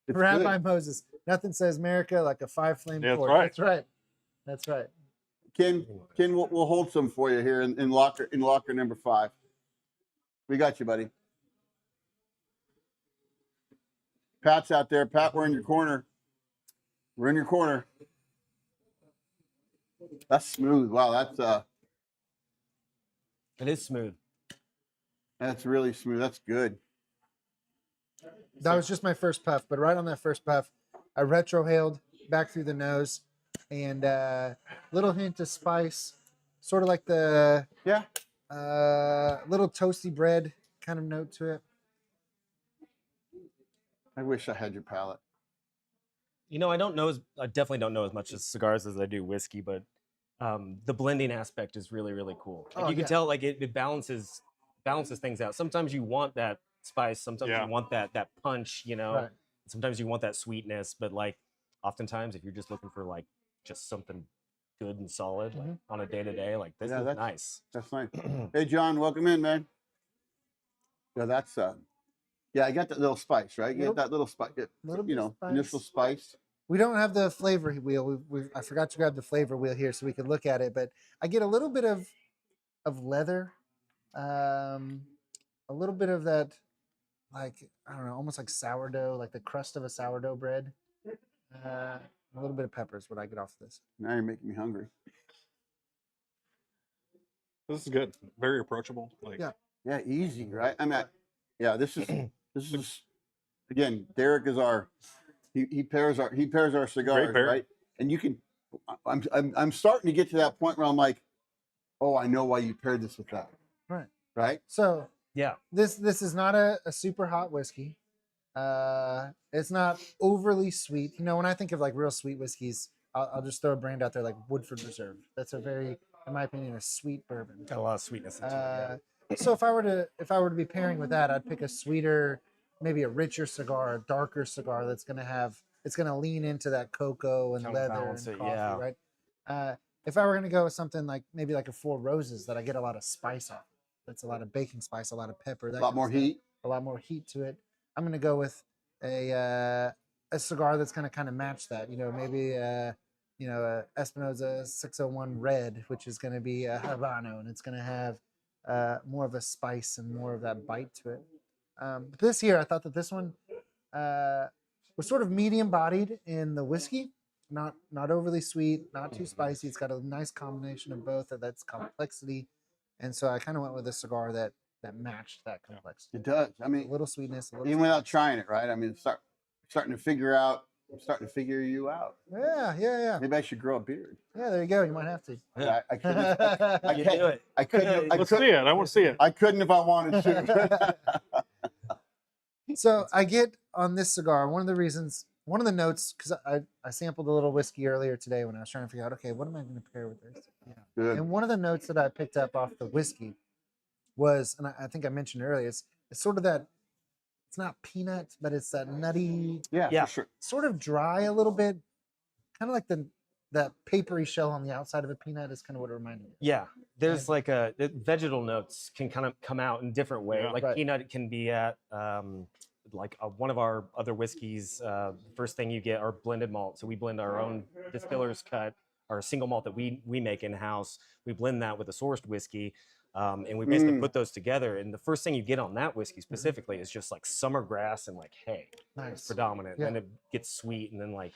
It's Rabbi good. Moses. Nothing says America like a 5-flame Yeah, that's cord. right. That's right. That's right. Ken, we'll hold some for you here in locker number 5. We got you, buddy. Pat's out there. Pat, we're in your corner. We're in your corner. That's smooth. Wow, It is smooth. that's really smooth. That's good. That was just my first puff, but right on that first puff, I retrohaled back through the nose, and little hint of spice, sort of like the Yeah. little toasty bread kind of note to it. I wish I had your palate. You know, I definitely don't know as much as cigars as I do whiskey, but the blending aspect is really, really cool. Like, Oh, you can yeah. tell, like it balances things out. Sometimes you want that spice, sometimes Yeah. you want that punch, you know. Right. Sometimes you want that sweetness, but like oftentimes if you're just looking for like just something good and solid like, on a day-to-day, like this Yeah, is that's- nice. That's nice. Hey, John, welcome in, man. Yeah, that's yeah, I got that little spice, right? You Yep. get that little spice, Little you bit of know, initial spice. spice. We don't have the flavor wheel. I forgot to grab the flavor wheel here so we could look at it, but I get a little bit of leather, a little bit of that, like, I don't know, almost like sourdough, like the crust of a sourdough bread. A little bit of pepper is what I get off of this. Now you're making me hungry. This is good. Very approachable. Like, Yeah. Yeah, easy, right? I mean, yeah, this is again, Derek is he pairs our cigars, pair. right? And you can, I'm starting to get to that point where I'm like, oh, I know why you paired this with that, Right. right? So Yeah. this is not a super hot whiskey. It's not overly sweet. You know, when I think of like real sweet whiskeys, I'll just throw a brand out there like Woodford Reserve. That's a very, in my opinion, a sweet bourbon. Got a lot of sweetness into it. Yeah. So if I were to be pairing with that, I'd pick a sweeter, maybe a richer cigar, a darker cigar that's gonna lean into that cocoa and leather and Counterbalance it, coffee, yeah. right? If I were gonna go with something like maybe like a Four Roses that I get a lot of spice off, that's a lot of baking spice, a lot of pepper, A that lot kind of more stuff, heat. a lot more heat to it. I'm gonna go with a cigar that's gonna kind of match that. You know, maybe a Espinosa 601 Red, which is gonna be a Habano, and it's gonna have more of a spice and more of that bite to it. But this year, I thought that this one was sort of medium bodied in the whiskey, not overly sweet, not too spicy. It's got a nice combination of both of that's complexity, and so I kind of went with a cigar that matched that complexity. It does. I A mean, little sweetness, a little even without spice. trying it, right? I mean, starting to figure you out. Yeah. Maybe I should grow a beard. Yeah, there you go. You might have to. I couldn't. I You can't do it. I couldn't. let's see it. I want to see it. I couldn't if I wanted to. So I get on this cigar, one of the notes, because I sampled a little whiskey earlier today when I was trying to figure out, okay, what am I going to pair with this? Good. And one of the notes that I picked up off the whiskey was, and I think I mentioned earlier, it's sort of that, it's not peanut, but it's that nutty, Yeah. For sure. sort of dry a little bit, kind of like that papery shell on the outside of a peanut is kind of what it reminded me of. Yeah, there's like the vegetal notes can kind of come out in different ways. Yeah. Like Right. peanut can be at one of our other whiskeys. The first thing you get are blended malt. So we blend our own distiller's cut, our single malt that we make in house. We blend that with a sourced whiskey, and we basically put those together. And the first thing you get on that whiskey specifically is just like summer grass and like hay. It's Nice. predominant. Yeah. And then it gets sweet, and then like.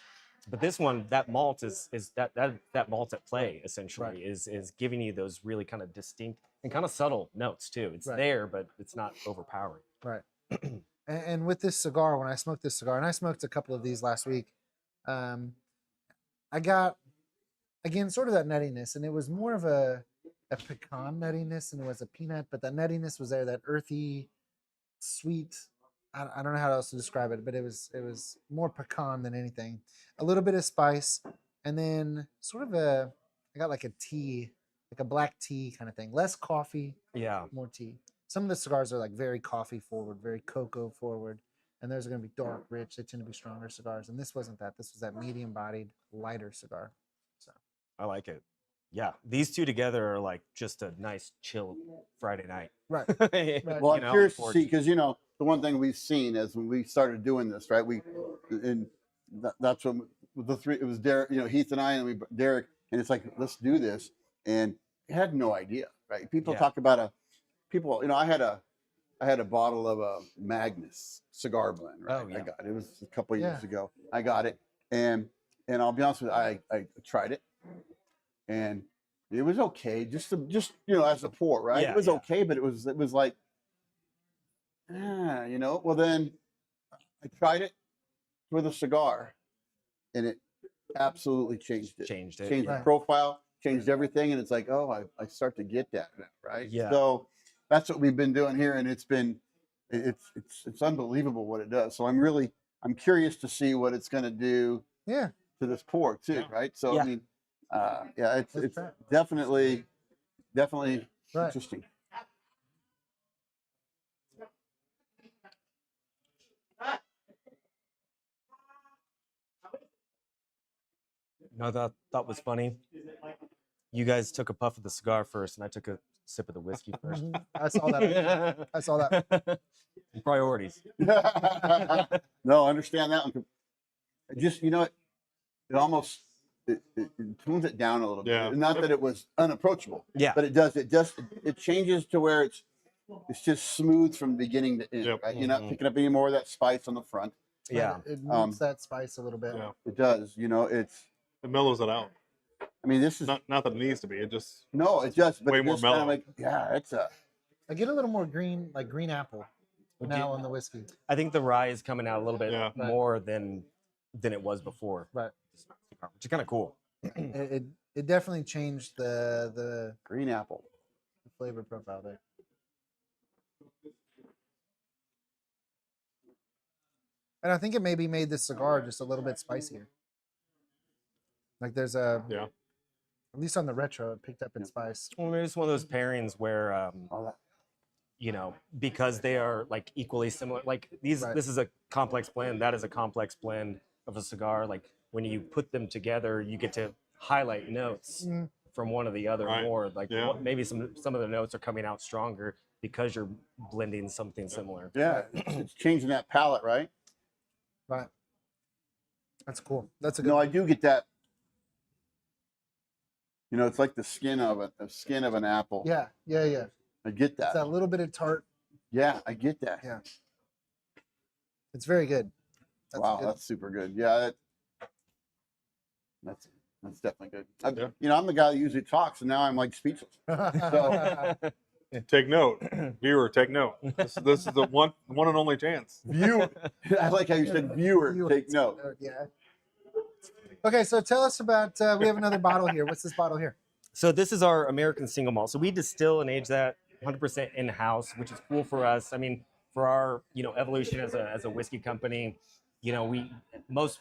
But this one, that malt is that malt at play essentially Right. is giving you those really kind of distinct and kind of subtle notes too. It's Right. there, but it's not overpowering. Right. And with this cigar, when I smoked this cigar, and I smoked a couple of these last week, I got again sort of that nuttiness, and it was more of a pecan nuttiness, and it was a peanut, but that nuttiness was there, that earthy, sweet. I don't know how else to describe it, but it was more pecan than anything. A little bit of spice, and then sort of I got like a tea, like a black tea kind of thing. Less coffee, Yeah. more tea. Some of the cigars are like very coffee forward, very cocoa forward, and those are going to be dark, rich. They tend to be stronger cigars, and this wasn't that. This was that medium-bodied, lighter cigar. So I like it. Yeah, these two together are like just a nice chill Friday night. right, Well, I'm You know, curious to porch. see because the one thing we've seen is when we started doing this, right? That's when the three it was Derek, Heath and I, and Derek, and it's like let's do this, and I had no idea, right? People Yeah. talk about I had a bottle of a Magnus cigar blend, right? Oh, yeah. I got it. It was a couple Yeah. years ago. I got it, and I'll be honest with you, I tried it, and it was okay, just as a pour, right? Yeah, It was yeah. okay, but it was like, Well, then I tried it with a cigar, and it absolutely changed it. Changed it. Changed Right. the profile, changed everything, and it's like, oh, I start to get that now, right? Yeah. So that's what we've been doing here, and it's unbelievable what it does. So I'm curious to see what it's going to do yeah. to this pour too, Yeah. right? So Yeah. I mean, Let's it's try it. definitely Right. interesting. No, that was funny. You guys took a puff of the cigar first, and I took a sip of the whiskey first. I saw that. I saw that. Priorities. No, I understand that one. It just it almost it tunes it down a little bit. Yeah. Not that it was unapproachable, Yeah. but it changes to where it's just smooth from beginning to end. Yep. Right? You're not Mhm. picking up any more of that spice on the front. Yeah. It Um, moves that spice a little bit. Yeah. It does. It mellows it out. I mean, this is Not that it needs to be. It just no, it just but way it more just kinda mellow. like it's a I get a little more green, like green apple now on the whiskey. I think the rye is coming out a little bit Yeah. Right. more than it was before, Right. which is kind of cool. It definitely changed the green apple. flavor profile there. And I think it maybe made this cigar just a little bit spicier. Like there's Yeah. at least on the retro, it picked up in spice. Well, maybe it's one of those pairings where, All that. because they are like equally similar. Like Right. this is a complex blend. That is a complex blend of a cigar. Like when you put them together, you get to highlight notes Mm. from one or the other Right. more. Like Yeah. maybe some of the notes are coming out stronger because you're blending something similar. Yeah, it's changing that palette, right? Right. That's cool. That's a good. No, I do get that. It's like the skin of an apple. Yeah. I get It's that. that little bit of tart. Yeah, I get that. Yeah. It's very good. Wow, good. that's super good. Yeah, that's definitely good. Yeah. I'm the guy that usually talks, and now I'm like speechless. take note, viewer. Take note. This is the one and only chance. Viewer, I like how you said viewer. You- Take note. Yeah. Okay, so tell us about. We have another bottle here. What's this bottle here? So this is our American single malt. So we distill and age that 100% in house, which is cool for us. I mean, for our evolution as a whiskey company, most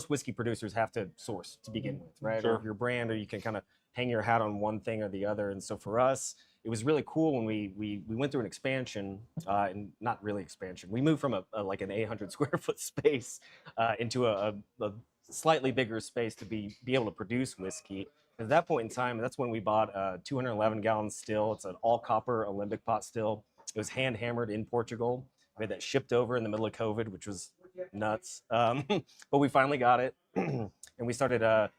whiskey producers have to source to begin with, right? Sure. Or your brand, or you can kind of hang your hat on one thing or the other. And so for us, it was really cool when we went through an expansion, and not really expansion. We moved from like an 800 square foot space into a slightly bigger space to be able to produce whiskey. At that point in time, that's when we bought a 211 gallon still. It's an all copper Olympic pot still. It was hand hammered in Portugal. We had that shipped over in the middle of COVID, which was nuts. But we finally got it, and we decided, at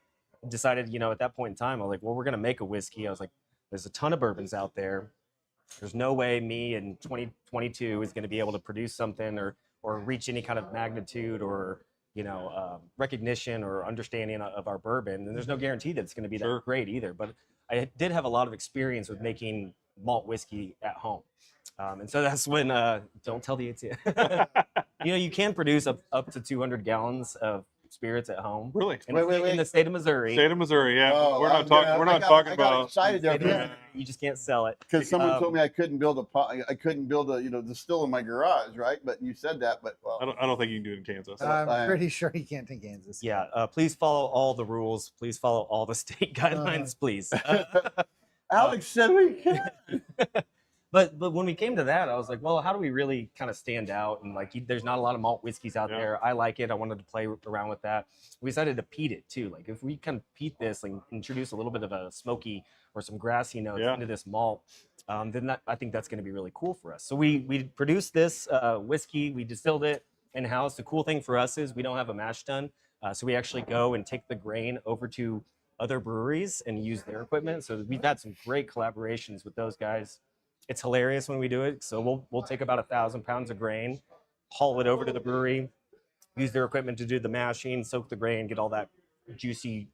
that point in time, I was like, well, we're gonna make a whiskey. I was like, there's a ton of bourbons out there. There's no way me in 2022 is gonna be able to produce something or reach any kind of magnitude or recognition or understanding of our bourbon. And there's no guarantee that it's going to be that Sure. great either. But I did have a lot of experience with making malt whiskey at home. And so that's when don't tell the ATM. You can produce up to 200 gallons of spirits at home. Really? In the state of Missouri. State of Missouri, yeah. Oh, we're I not was talking. gonna- We're I not got- talking I got about. excited there. Yeah, you just can't sell it. Because someone told me I couldn't build I couldn't build a distill in my garage, right? But you said that, but well, I don't think you can do it in Kansas. I'm pretty sure you can't in Kansas. Yeah, please follow all the rules. Please follow all the state guidelines, please. Alex said we can. But when we came to that, I was like, well, how do we really kind of stand out? And like, there's not a lot of malt whiskeys out Yeah. there. I like it. I wanted to play around with that. We decided to peat it too. Like, if we kind of peat this and introduce a little bit of a smoky or some grassy notes Yeah. into this malt, then I think that's going to be really cool for us. So we produced this whiskey. We distilled it in house. The cool thing for us is we don't have a mash tun, so we actually go and take the grain over to other breweries and use their equipment. So we've had some great collaborations with those guys. It's hilarious when we do it. So we'll take about 1,000 pounds of grain, haul it over to the brewery, use their equipment to do the mashing, soak the grain, get all that juicy,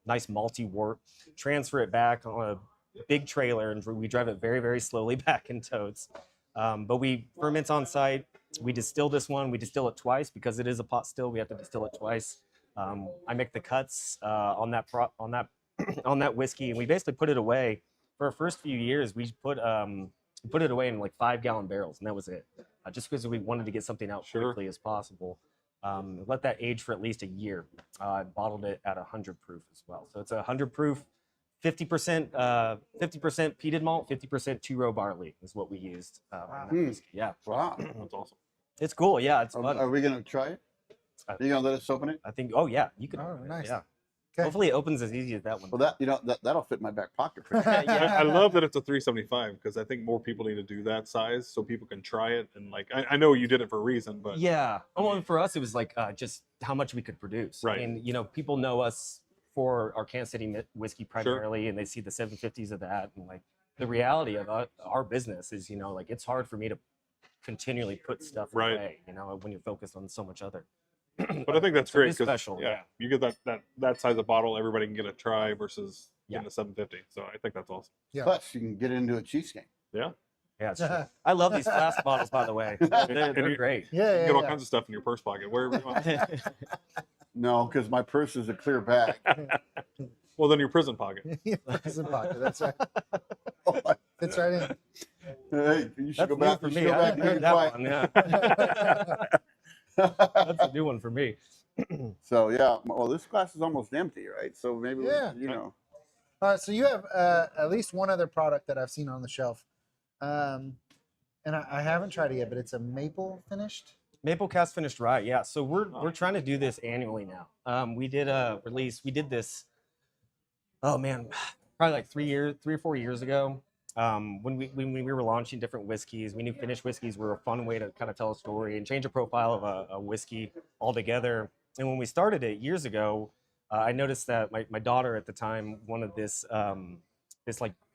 nice malty wort, transfer it back on a big trailer, and we drive it very, very slowly back in totes. But we ferment on site. We distill this one. We distill it twice because it is a pot still. We have to distill it twice. I make the cuts on that whiskey, and we basically put it away. For our first few years, we put it away in like 5-gallon barrels, and that was it. Just because we wanted to get something out Sure. quickly as possible. Let that age for at least a year. Bottled it at 100 proof as well. So it's a 100 proof, 50% peated malt, 50% two-row barley is what we used. In that whiskey. Yeah, Wow. That's awesome. it's cool. Yeah, it's fun. Are we gonna try it? Are you gonna let us open it? I think. Oh yeah, you can. Oh, open it, nice. Yeah. Okay. Hopefully it opens as easy as that one. Well, that'll fit in my back pocket. For I love that it's a 375 because I think more people need to do that size so people can try it. And like, I know you did it for a reason, but Yeah. Oh, and for us, it was like just how much we could produce. Right. And people know us for our Kansas City whiskey primarily, and they see the 750s of that. And like the reality of our business is, like it's hard for me to continually put stuff Right. away. When you're focused on so much other. but I think that's So it great is because special, yeah. you get that size of bottle, everybody can get a try versus Yeah. getting a 750. So I think that's awesome. Yeah. Plus, you can get into a Chiefs game. Yeah, Yeah, it's true. I love these flask bottles, by the way. They're great. you Yeah, get all yeah. kinds of stuff in your purse pocket wherever you want. No, because my purse is a clear bag. Well, then your prison pocket. Yeah, prison pocket. That's right. Oh, Fits right in. hey, you should That's go new back. for You should me. go I back haven't and heard get that quiet. one. Yeah. That's a new one for me. So yeah, well, this glass is almost empty, right? So maybe Yeah. you So you have at least one other product that I've seen on the shelf, and I haven't tried it yet, but it's a maple finished. Maple cast finished rye, yeah. So we're trying to do this annually now. We did a release. We did this. Oh man, probably like 3 or 4 years ago. When we were launching different whiskeys, we knew finished whiskeys were a fun way to kind of tell a story and change a profile of a whiskey altogether. And when we started it years ago, I noticed that my daughter at the time wanted this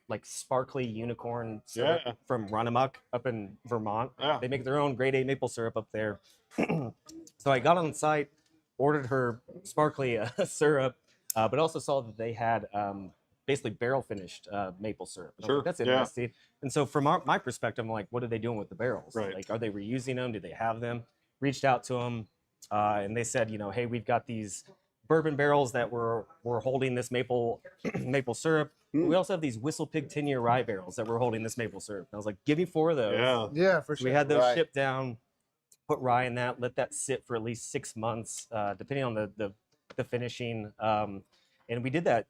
like sparkly unicorn syrup Yeah. from Run Amok up in Vermont. Yeah. They make their own grade A maple syrup up there. So I got on site, ordered her sparkly syrup, but also saw that they had basically barrel finished maple syrup. And I was Sure, like, that's yeah. interesting. And so from my perspective, I'm like, what are they doing with the barrels? Right. Like, are they reusing them? Do they have them? Reached out to them, and they said, hey, we've got these bourbon barrels that we're holding this maple syrup. We also have these Whistle Pig 10-year rye barrels that we're holding this maple syrup. And I was like, give me 4 of those. Yeah. Yeah, for So sure. we had those Right. shipped down, put rye in that, let that sit for at least 6 months, depending on the finishing. And we did that,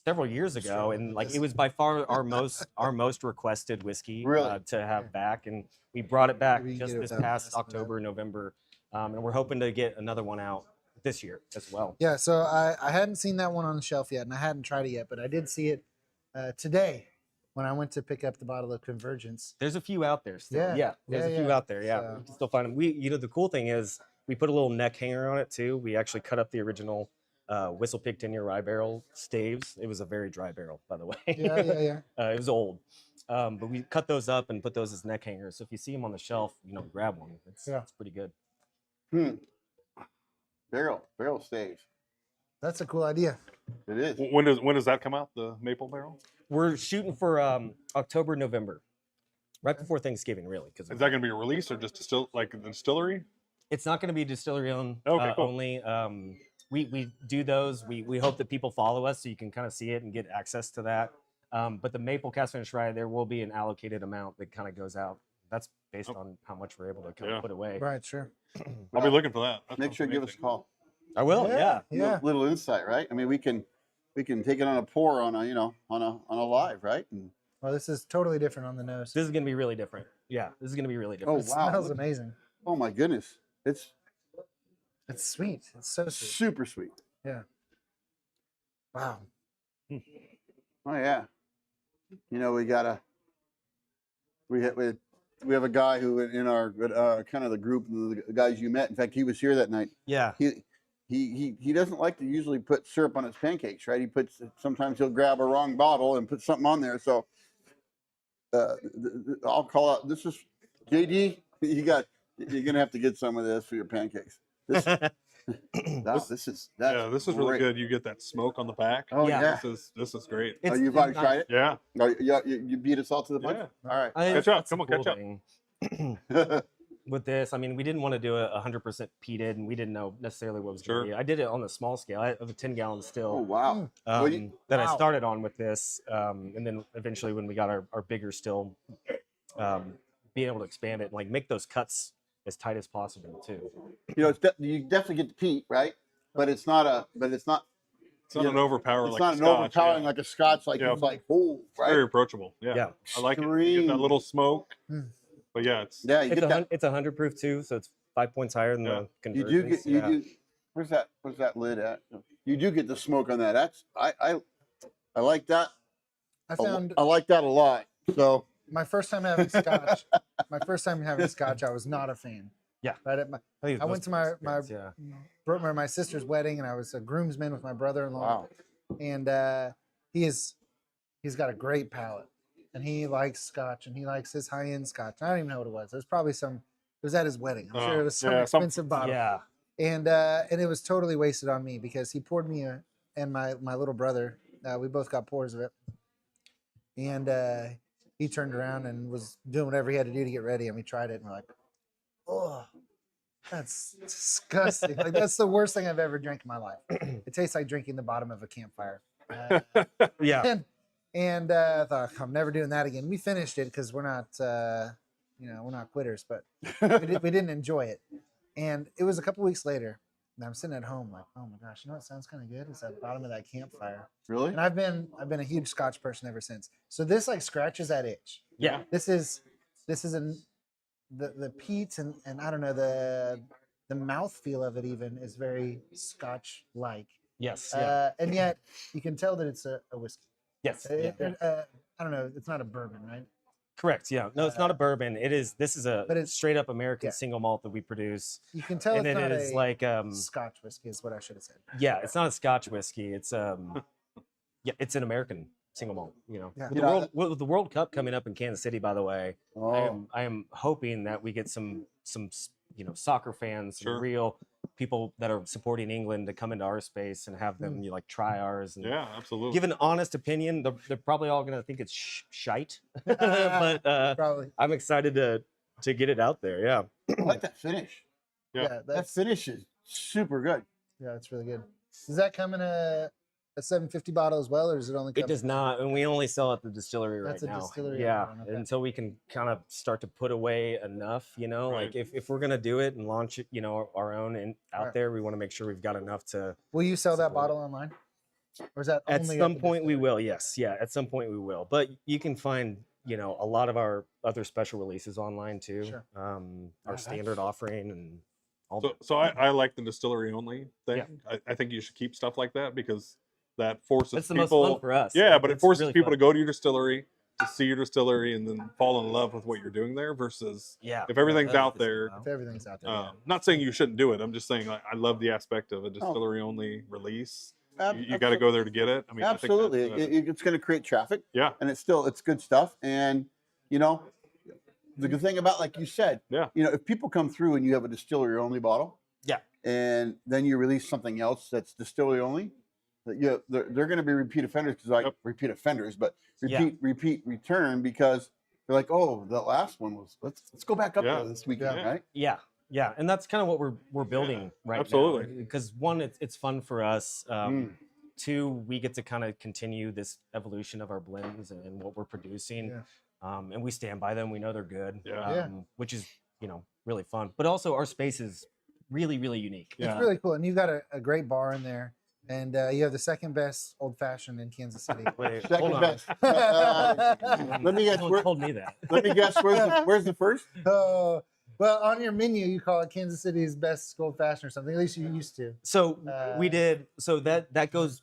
several years ago, and like it was by far our most requested whiskey Really? to have back, and we brought it back Maybe you just get it this without past messing with that. October, November, and we're hoping to get another one out this year as well. Yeah, so I hadn't seen that one on the shelf yet, and I hadn't tried it yet, but I did see it today when I went to pick up the bottle of Convergence. There's a few out there still. Yeah, There's yeah, a few yeah. out there. Yeah, So- we can still find them. The cool thing is we put a little neck hanger on it too. We actually cut up the original Whistle Pig 10-year rye barrel staves. It was a very dry barrel, by the way. Yeah. It was old, but we cut those up and put those as neck hangers. So if you see them on the shelf, grab one. It's pretty good. barrel stage. That's a cool idea. It is. When does that come out? The maple barrel? We're shooting for October, November. right before Thanksgiving, really. Because Is that going to be a release or just like the distillery? it's not going to be distillery owned Okay, cool. only. We do those. We hope that people follow us so you can kind of see it and get access to that. But the maple cast finish rye, there will be an allocated amount that kind of goes out. That's based on how much we're able to kind of put away. Right, sure. I'll be looking for that. That Make sounds sure to give us a amazing. call. I will. Yeah. Yeah. Little insight, right? I mean, we can take it on a pour on a on a live, right? And, Well, this is totally different on the nose. This is going to be really different. Yeah. This is going to be really different. It wow. smells amazing. oh my goodness, it's It's sweet. It's so sweet. super sweet. Yeah. Wow. Oh yeah. You know, we have a guy who in our kind of the group of the guys you met. In fact, he was here that night. Yeah. He doesn't like to usually put syrup on his pancakes, right? Sometimes he'll grab a wrong bottle and put something on there. So I'll call out. This is JD. You're gonna have to get some of this for your pancakes. This is This is really great. good. You get that smoke on the back. Oh yeah. This is great. Oh, you've already tried it? Yeah. Oh, you beat us all to the punch? Yeah. All right. Catch up. Come on, catch up. up. With this, I mean, we didn't want to do a 100% peated, and we didn't know necessarily what was going to be. I did it on the small scale. I have a 10-gallon Oh still wow. that I started on with this, and then eventually when we got our bigger still, being able to expand it and like make those cuts as tight as possible too. You know, you definitely get the peat, right? But it's not It's not an overpower it's like not a an Scotch, overpowering yeah. like a Scotch. Like Yeah. it's like right. Very approachable. Yeah. Yeah. I like it. You get that little smoke. But yeah, it's Yeah, you It's get that. it's 100 proof too, so it's 5 points higher than the You Convergence. do get you do. Where's that lid at? You do get the smoke on that. That's I like that. I found I like that a lot. So my first time having scotch. I was not a fan. Yeah. Right. I went to my sister's wedding, and I was a groomsman with my brother-in-law. wow. And he's got a great palate, and he likes scotch, and he likes his high-end scotch. I don't even know what it was. It was at his wedding. I'm sure it was some expensive bottle. Yeah. And it was totally wasted on me because he poured me and my little brother. We both got pours of it, and he turned around and was doing whatever he had to do to get ready, and we tried it, and we're like, oh, that's disgusting. Like, that's the worst thing I've ever drank in my life. It tastes like drinking the bottom of a campfire. Yeah. And I thought, I'm never doing that again. We finished it because we're not quitters, but we didn't enjoy it. And it was a couple weeks later, and I'm sitting at home like, oh my gosh, you know what sounds kind of good? It's at the bottom of that campfire. Really? And I've been a huge Scotch person ever since. So this like scratches that itch. Yeah. This is the peat and I don't know, the mouthfeel of it even is very Scotch like. Yes. Yeah. And yet you can tell that it's a whiskey. Yes. I don't know, it's not a bourbon, right? Correct. Yeah. No, it's not a bourbon. This is a But it's- straight up American yeah. single malt that we produce. You can tell And it's it not is a like Scotch whiskey is what I should have said. yeah, it's not a Scotch whiskey. It's it's an American single malt, Yeah. With the World Cup coming up in Kansas City, by the way, Oh. I am hoping that we get some soccer fans, some Sure. real people that are supporting England to come into our space and have them try ours and yeah, absolutely. give an honest opinion. They're probably all going to think it's shite, but Probably. I'm excited to get it out there. Yeah. I like that finish. Yeah. That That's finish is super good. it's really good. Does that come in a 750 bottle as well, or does it only come? It does not, and we only sell at the distillery right That's a now. distillery Yeah, only, okay. until we can kind of start to put away enough, Right. like if we're gonna do it and launch it, our own and out Right. there, we want to make sure we've got enough to. Will you sell that support it. bottle online, or is that At only some the point we distillery? will, yes, yeah. At some point we will, but you can find a lot of our other special releases online too. Sure. Our standard offering and all. So I like the distillery only thing. Yeah. I think you should keep stuff like that because that forces That's the people. most fun for us. Yeah, but it It's forces really people fun. to go to your distillery, to see your distillery, and then fall in love with what you're doing there. Versus Yeah. if everything's that out is there, If everything's out there. yeah. not saying you shouldn't do it. I'm just saying I love the aspect of a distillery only release. You got to go there to get it. I mean, I think Absolutely, that's- it's going to create traffic. yeah, And it's good stuff. And the good thing about, like you said, Yeah. if people come through and you have a distillery only bottle, Yeah. and then you release something else that's distillery only, that they're going to be repeat offenders, because Yep. repeat offenders, but Yeah. return, because they're like, oh, the last one was. Let's go back up Yeah. there this weekend, Yeah. right? Yeah, and that's kind of what we're building right absolutely. now. Because one, it's fun for us. Two, we get to kind of continue this evolution of our blends and what we're producing, and we stand by them. We know they're good, which is really fun. But also, our space is really, really unique. Yeah. It's really cool, and you've got a great bar in there, and you have the second best old fashioned in Kansas City. Wait, Second hold on. best. Let me guess. No one told me that. Let me guess. Where's the first? Oh, well, on your menu, you call it Kansas City's best old fashioned or something. At least you used to. So we did. So that goes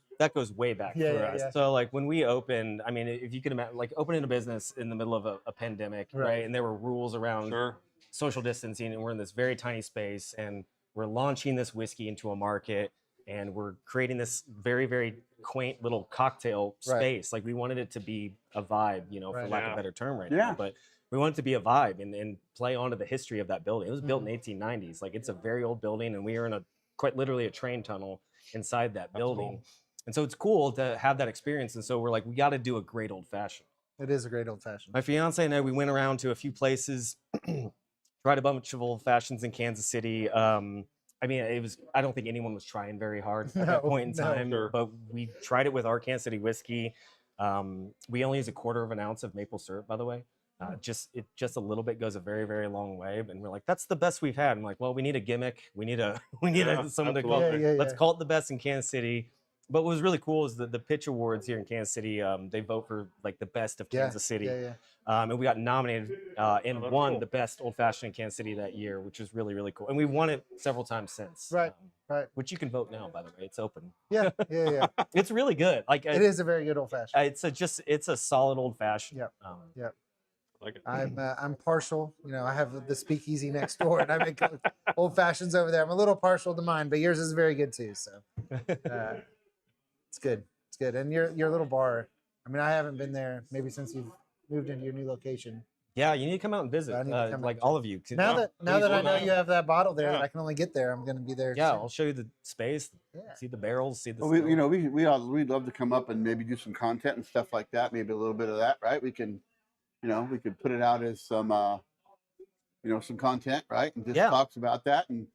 way back Yeah, for yeah, us. yeah. So like when we opened, I mean, if you can imagine, like opening a business in the middle of a pandemic, right? And there were rules around Sure. social distancing, and we're in this very tiny space, and we're launching this whiskey into a market, and we're creating this very, very quaint little cocktail space. Like we wanted it to be a vibe, for lack of a better term now. But we want it to be a vibe and play onto the history of that building. It was built in 1890s. Like it's a very old building, and we are in quite literally a train tunnel inside that building. Cool. And so it's cool to have that experience. And so we're like, we got to do a great old fashioned. It is a great old fashioned. My fiance and I, we went around to a few places, tried a bunch of old fashions in Kansas City. I mean, I don't think anyone was trying very hard at that point in time, but we tried it with our Kansas City whiskey. We only use 1/4 ounce of maple syrup, by the way. Just a little bit goes a very, very long way. And we're like, that's the best we've had. I'm like, well, we need a gimmick. We need someone to call it. Let's call it the best in Kansas City. But what was really cool is the Pitch Awards here in Kansas City. They vote for like the best of Kansas City. And we got nominated and won the best old fashioned in Kansas City that year, which was really, really cool. And we won it several times since. Right. Which you can vote now, by the way. It's open. Yeah. It's really good. Like it is a very good old fashioned. It's a solid old fashioned. Like it. I'm partial. I have the speakeasy next door, and I make old fashions over there. I'm a little partial to mine, but yours is very good too. So it's good. It's good. And your little bar. I mean, I haven't been there maybe since you've moved into your new location. Yeah, you need to come out and visit. All of you. Now that I know you have that bottle there, that I can only get there. I'm going to be there. Yeah, soon. I'll show you the space. See the barrels. See the. Well, we'd love to come up and maybe do some content and stuff like that. Maybe a little bit of that, right? We can. We could put it out as some, some content, right? And just talks about that. And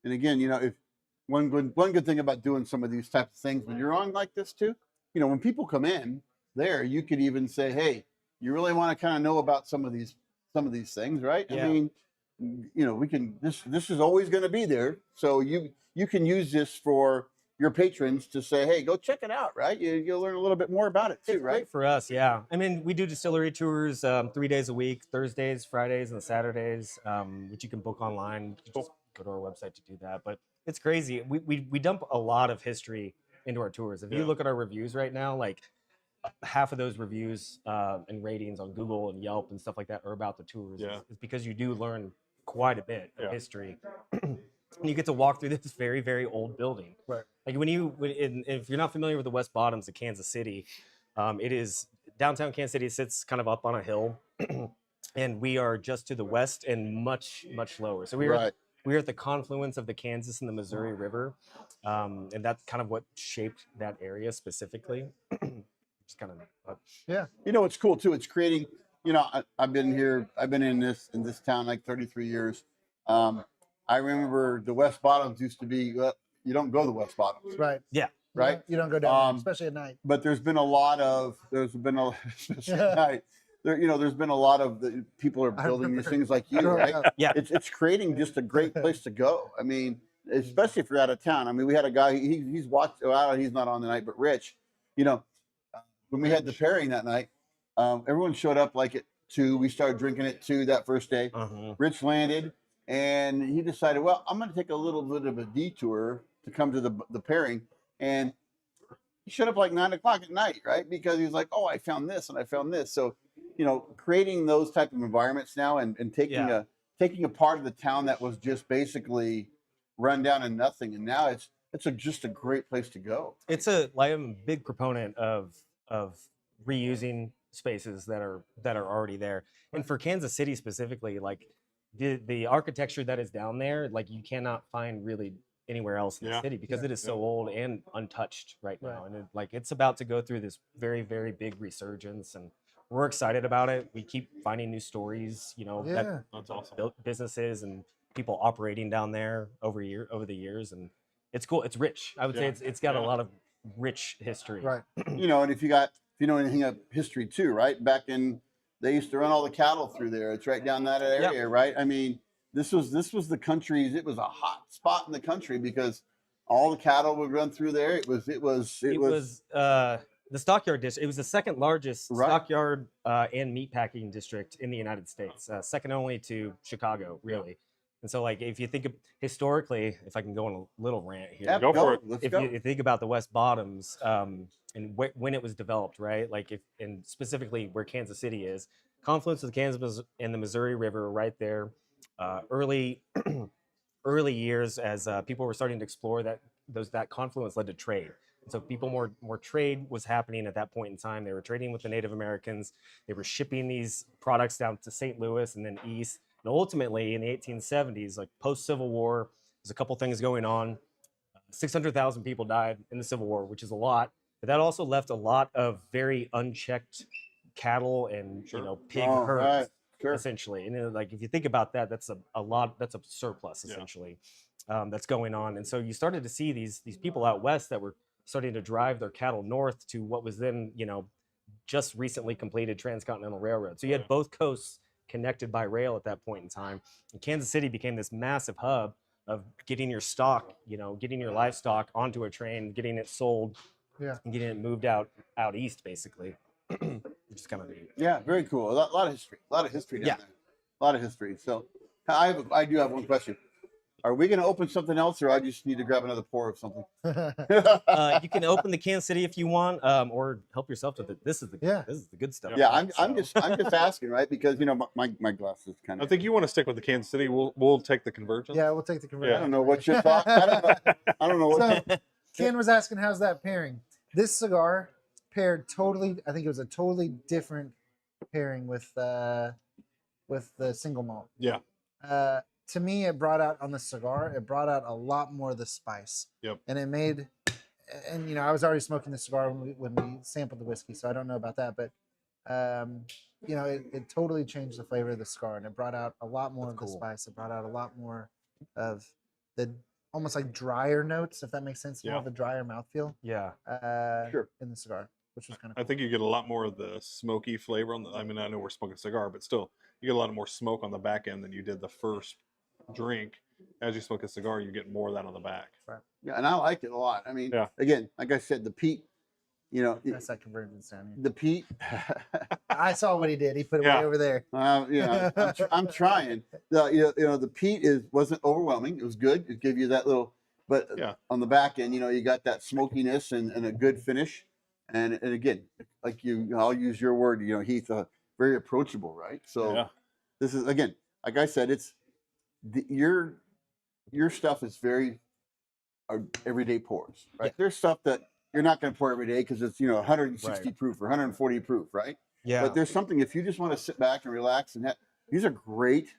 again, if one good thing about doing some of these types of things when you're on like this too, when people come in there, you could even say, hey, you really want to kind of know about some of these things, right? Yeah. I mean, we can. This is always going to be there, so you can use this for your patrons to say, hey, go check it out, right? You'll learn a little bit more about it too, it's right? Great for us, yeah. I mean, we do distillery tours 3 days a week, Thursdays, Fridays, and Saturdays, which you can book online. You can just go to our website to do that. But it's crazy. We dump a lot of history into our tours. If you look at our reviews right now, like half of those reviews and ratings on Google and Yelp and stuff like that are about the tours. It's because you do learn quite a bit of history. And you get to walk through this very, very old building. Right. Like if you're not familiar with the West Bottoms of Kansas City, it is downtown Kansas City. Sits kind of up on a hill, and we are just to the west and much, much lower. So we're at the confluence of the Kansas and the Missouri River, and that's kind of what shaped that area specifically. Just kind of it's cool too. It's creating. I've been in this town like 33 years. I remember the West Bottoms used to be. You don't go to the West Bottoms, right? Yeah, right. You don't go down, there, especially at night. But there's been a lot of especially at night. There's been a lot of the people are building these things like you, right? Yeah. It's creating just a great place to go. I mean, especially if you're out of town. I mean, we had a guy. He's watched. Well, he's not on the night, but Rich. When we had the pairing that night, everyone showed up like at 2. We started drinking at 2 that first day. Rich landed. And he decided, well, I'm going to take a little bit of a detour to come to the pairing. And he showed up like 9 o'clock at night, right? Because he was like, oh, I found this and I found this. So, creating those type of environments now and taking a part of the town that was just basically run down and nothing. And now it's just a great place to go. I'm a big proponent of reusing spaces that are already there. And for Kansas City specifically, like, the architecture that is down there, like you cannot find really anywhere else in the city because it is so old and untouched right now. And it's about to go through this very, very big resurgence. And we're excited about it. We keep finding new stories, Yeah. that That's awesome. built businesses and people operating down there over the years, and it's cool. It's rich. I would say Yeah. it's got a Yeah. lot of rich history. Right. And if you know anything of history too, right? Back in, they used to run all the cattle through there. It's right down that area, right? I mean, this was the country's. It was a hot spot in the country because all the cattle would run through there. It was The stockyard district. It was the second largest Right. stockyard and meatpacking district in the United States, second only to Chicago, really. And so, like, if you think of historically, if I can go on a little rant here, Yeah, Go for it. Let's if go. you think about the West Bottoms and when it was developed, right? Like, and specifically where Kansas City is, confluence of the Kansas and the Missouri River, right there. Early years as people were starting to explore that confluence led to trade. And so more trade was happening at that point in time. They were trading with the Native Americans. They were shipping these products down to St. Louis and then east. And ultimately, in the 1870s, like post-Civil War, there's a couple things going on. 600,000 people died in the Civil War, which is a lot. But that also left a lot of very unchecked cattle and Sure. pig Oh, herds, right. Sure. essentially. And like if you think about that, that's a lot. That's a surplus Yeah. essentially that's going on. And so you started to see these people out west that were starting to drive their cattle north to what was then just recently completed transcontinental railroad. So you had both coasts connected by rail at that point in time. And Kansas City became this massive hub of getting your stock, getting your livestock onto a train, getting it sold, Yeah. and getting it moved out east, basically. Which is kind of neat. Yeah, very cool. A lot of history. A lot of history down Yeah. there. A lot of history. So I do have one question. Are we going to open something else, or I just need to grab another pour of something? You can open the Kansas City if you want, or help yourself to this is the good stuff. Yeah, right? I'm just asking, right? Because my glass is kind I of. think you want to stick with the Kansas City. We'll take the Convergence. Yeah, we'll take the I Convergence. don't know what you're talking. I don't know what. So Ken was asking, how's that pairing? This cigar paired totally. I think it was a totally different pairing with the single malt. Yeah. To me, it brought out on the cigar. It brought out a lot more of the spice. Yep. And it made, and I was already smoking the cigar when we sampled the whiskey, so I don't know about that, but it totally changed the flavor of the cigar, and it brought out a lot more of the spice. It brought out a lot more of the almost like drier notes, if that makes sense. More Yeah. of a drier mouthfeel. Yeah. Sure. In the cigar, which was kind of I think you get a lot more of the smoky flavor on the. I mean, I know we're smoking a cigar, but still, you get a lot more smoke on the back end than you did the first drink. As you smoke a cigar, you get more of that on the back. Yeah, and I like it a lot. I mean, Yeah. again, like I said, the peat. that's that Convergence down here. The peat. I saw what he did. He put it Yeah. way over there. I'm trying. The peat wasn't overwhelming. It was good. It gave you that little, but Yeah. on the back end, you got that smokiness and a good finish. And again, like I'll use your word. Heath, very approachable, right? So Yeah. this is again, like I said, it's your stuff is very everyday pours, right? Yeah. There's stuff that you're not going to pour every day because it's 160 Right. proof or 140 proof, right? Yeah. But there's something if you just want to sit back and relax and these are great.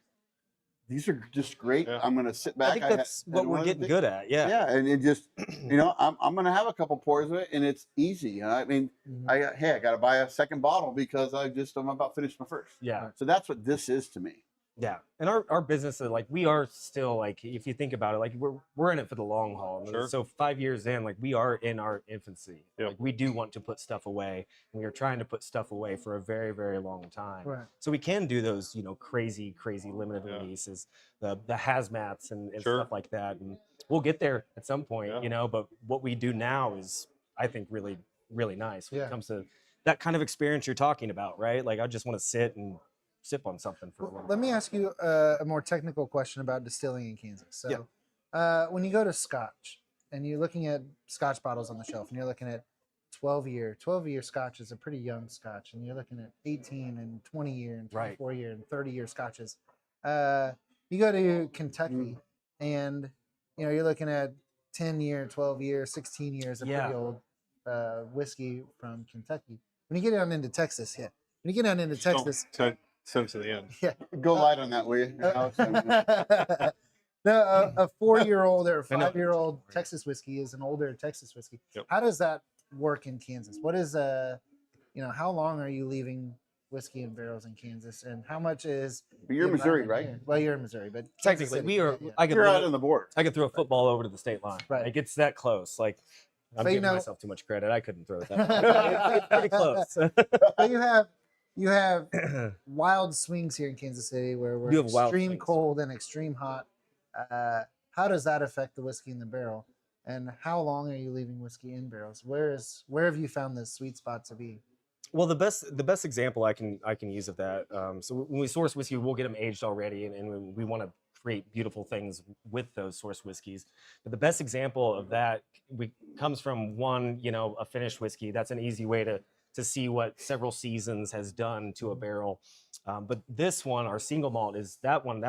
These are just great. Yeah. I'm going to sit back. I think that's what we're getting good at. Yeah. Yeah, and it just I'm going to have a couple pours of it, and it's easy. I mean, Mhm. I got to buy a second bottle because I'm about finished my first. Yeah. So that's what this is to me. Yeah. And our business is like, we are still like, if you think about it, like we're in it for the long haul. Sure. So 5 years in, like we are in our infancy. Yep. Like we do want to put stuff away. And we are trying to put stuff away for a very, very long time. Right. So we can do those, crazy limited Yeah. releases, the hazmats and Sure. stuff like that. And we'll get there at some point, Yeah. but what we do now is, I think, really, really nice when Yeah. it comes to that kind of experience you're talking about, right? Like I just want to sit and sip on something for a Well, little let me while. ask you a more technical question about distilling in Kansas. So, when you go to Scotch and you're looking at Scotch bottles on the shelf, and you're looking at 12-year Scotch is a pretty young Scotch, and you're looking at 18 and 20-year and Right. 24-year and 30-year Scotches. You go to Kentucky, and you're looking at 10-year, 12-year, 16 years of Yeah. pretty old whiskey from Kentucky. When you get down into Texas, when you get down into Texas, Send to the end. Go light on that, will you? Alex? No, a 4-year-old or a I know. 5-year-old Texas whiskey is an older Texas whiskey. Yep. How does that work in Kansas? What is how long are you leaving whiskey in barrels in Kansas, and how much is? But you're the in Missouri, environment right? here? Well, you're in Missouri, but Kansas Technically, City, we are. yeah. I could You're out literally- on the border. I could throw a football over to the state line. Right. Like it's that close. Like I'm But you giving know- myself too much credit. I couldn't throw it that far. It's pretty close. But you have wild swings here in Kansas City where we're You have wild extreme swings. cold and extreme hot. How does that affect the whiskey in the barrel? And how long are you leaving whiskey in barrels? Where have you found the sweet spot to be? Well, the best example I can use of that. So when we source whiskey, we'll get them aged already, and we want to create beautiful things with those source whiskeys. But the best example of that comes from one, a finished whiskey. That's an easy way to see what several seasons has done to a barrel. But this one, our single malt, is that one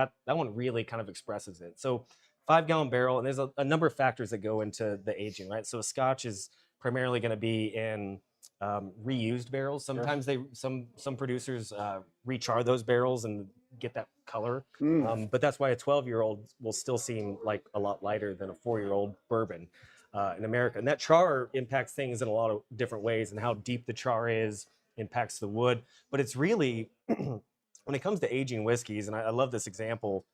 really kind of expresses it. So 5-gallon barrel, and there's a number of factors that go into the aging, right? So a Scotch is primarily going to be in reused barrels. Sometimes some producers rechar those barrels and get that color, but that's why a 12-year-old will still seem like a lot lighter than a 4-year-old bourbon in America. And that char impacts things in a lot of different ways, and how deep the char is impacts the wood. But it's really when it comes to aging whiskeys, and I love this example.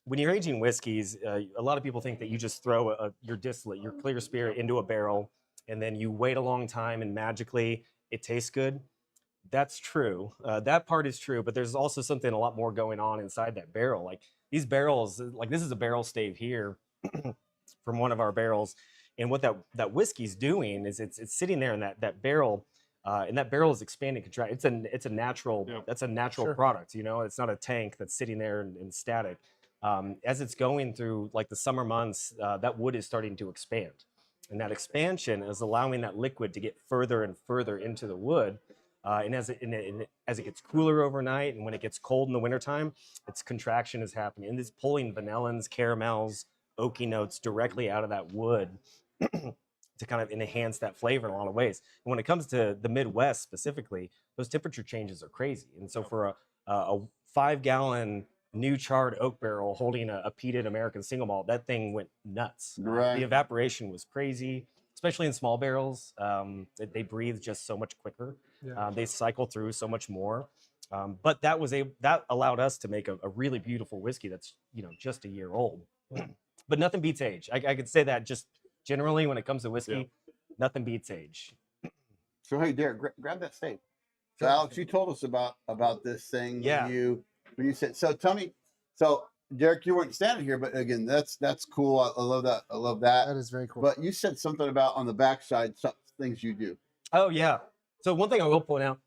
When you're aging whiskeys, a lot of people think that you just throw your distillate, your clear spirit, into a barrel, and then you wait a long time and magically it tastes good. That's true. That part is true, but there's also something a lot more going on inside that barrel. Like these barrels, like this is a barrel stave here from one of our barrels, and what that whiskey's doing is it's sitting there in that barrel. And that barrel is expanding, contract. It's a natural. Yeah. That's a natural Sure. product. It's not a tank that's sitting there and static. As it's going through like the summer months, that wood is starting to expand, and that expansion is allowing that liquid to get further and further into the wood. And as it gets cooler overnight, and when it gets cold in the wintertime, its contraction is happening, and it's pulling vanillins, caramels, oaky notes directly out of that wood to kind of enhance that flavor in a lot of ways. And when it comes to the Midwest specifically, those temperature changes are crazy. And so for a 5-gallon new charred oak barrel holding a peated American single malt, that thing went nuts. Right. The evaporation was crazy, especially in small barrels. They breathe just so much quicker. Yeah. They cycle through so much more. But that allowed us to make a really beautiful whiskey that's just a year old. But nothing beats age. I could say that just generally when it comes to whiskey, nothing beats age. So hey, Derek, grab that steak. So Alex, you told us about this thing. Yeah. When you said, so tell me. So Derek, you weren't standing here, but again, that's cool. I love that. I love that. That is very cool. But you said something about on the backside, some things you do. Oh yeah. So one thing I will point out,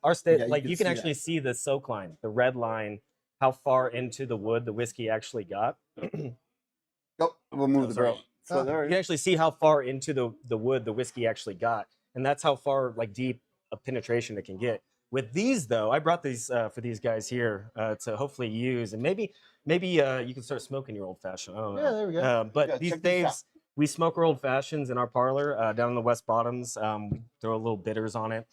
our state, Yeah, you like can you can see actually see the soak line, the red line, how far into the wood the whiskey actually got. Oh, we'll move Oh, the sorry. barrel. So there You it can is. actually see how far into the wood the whiskey actually got, and that's how far deep a penetration it can get. With these though, I brought these for these guys here to hopefully use, and maybe you can start smoking your old fashioned. I don't know. Yeah, there we go. But Yeah, these check this out. days we smoke our old fashions in our parlor down in the West Bottoms. We throw a little bitters on it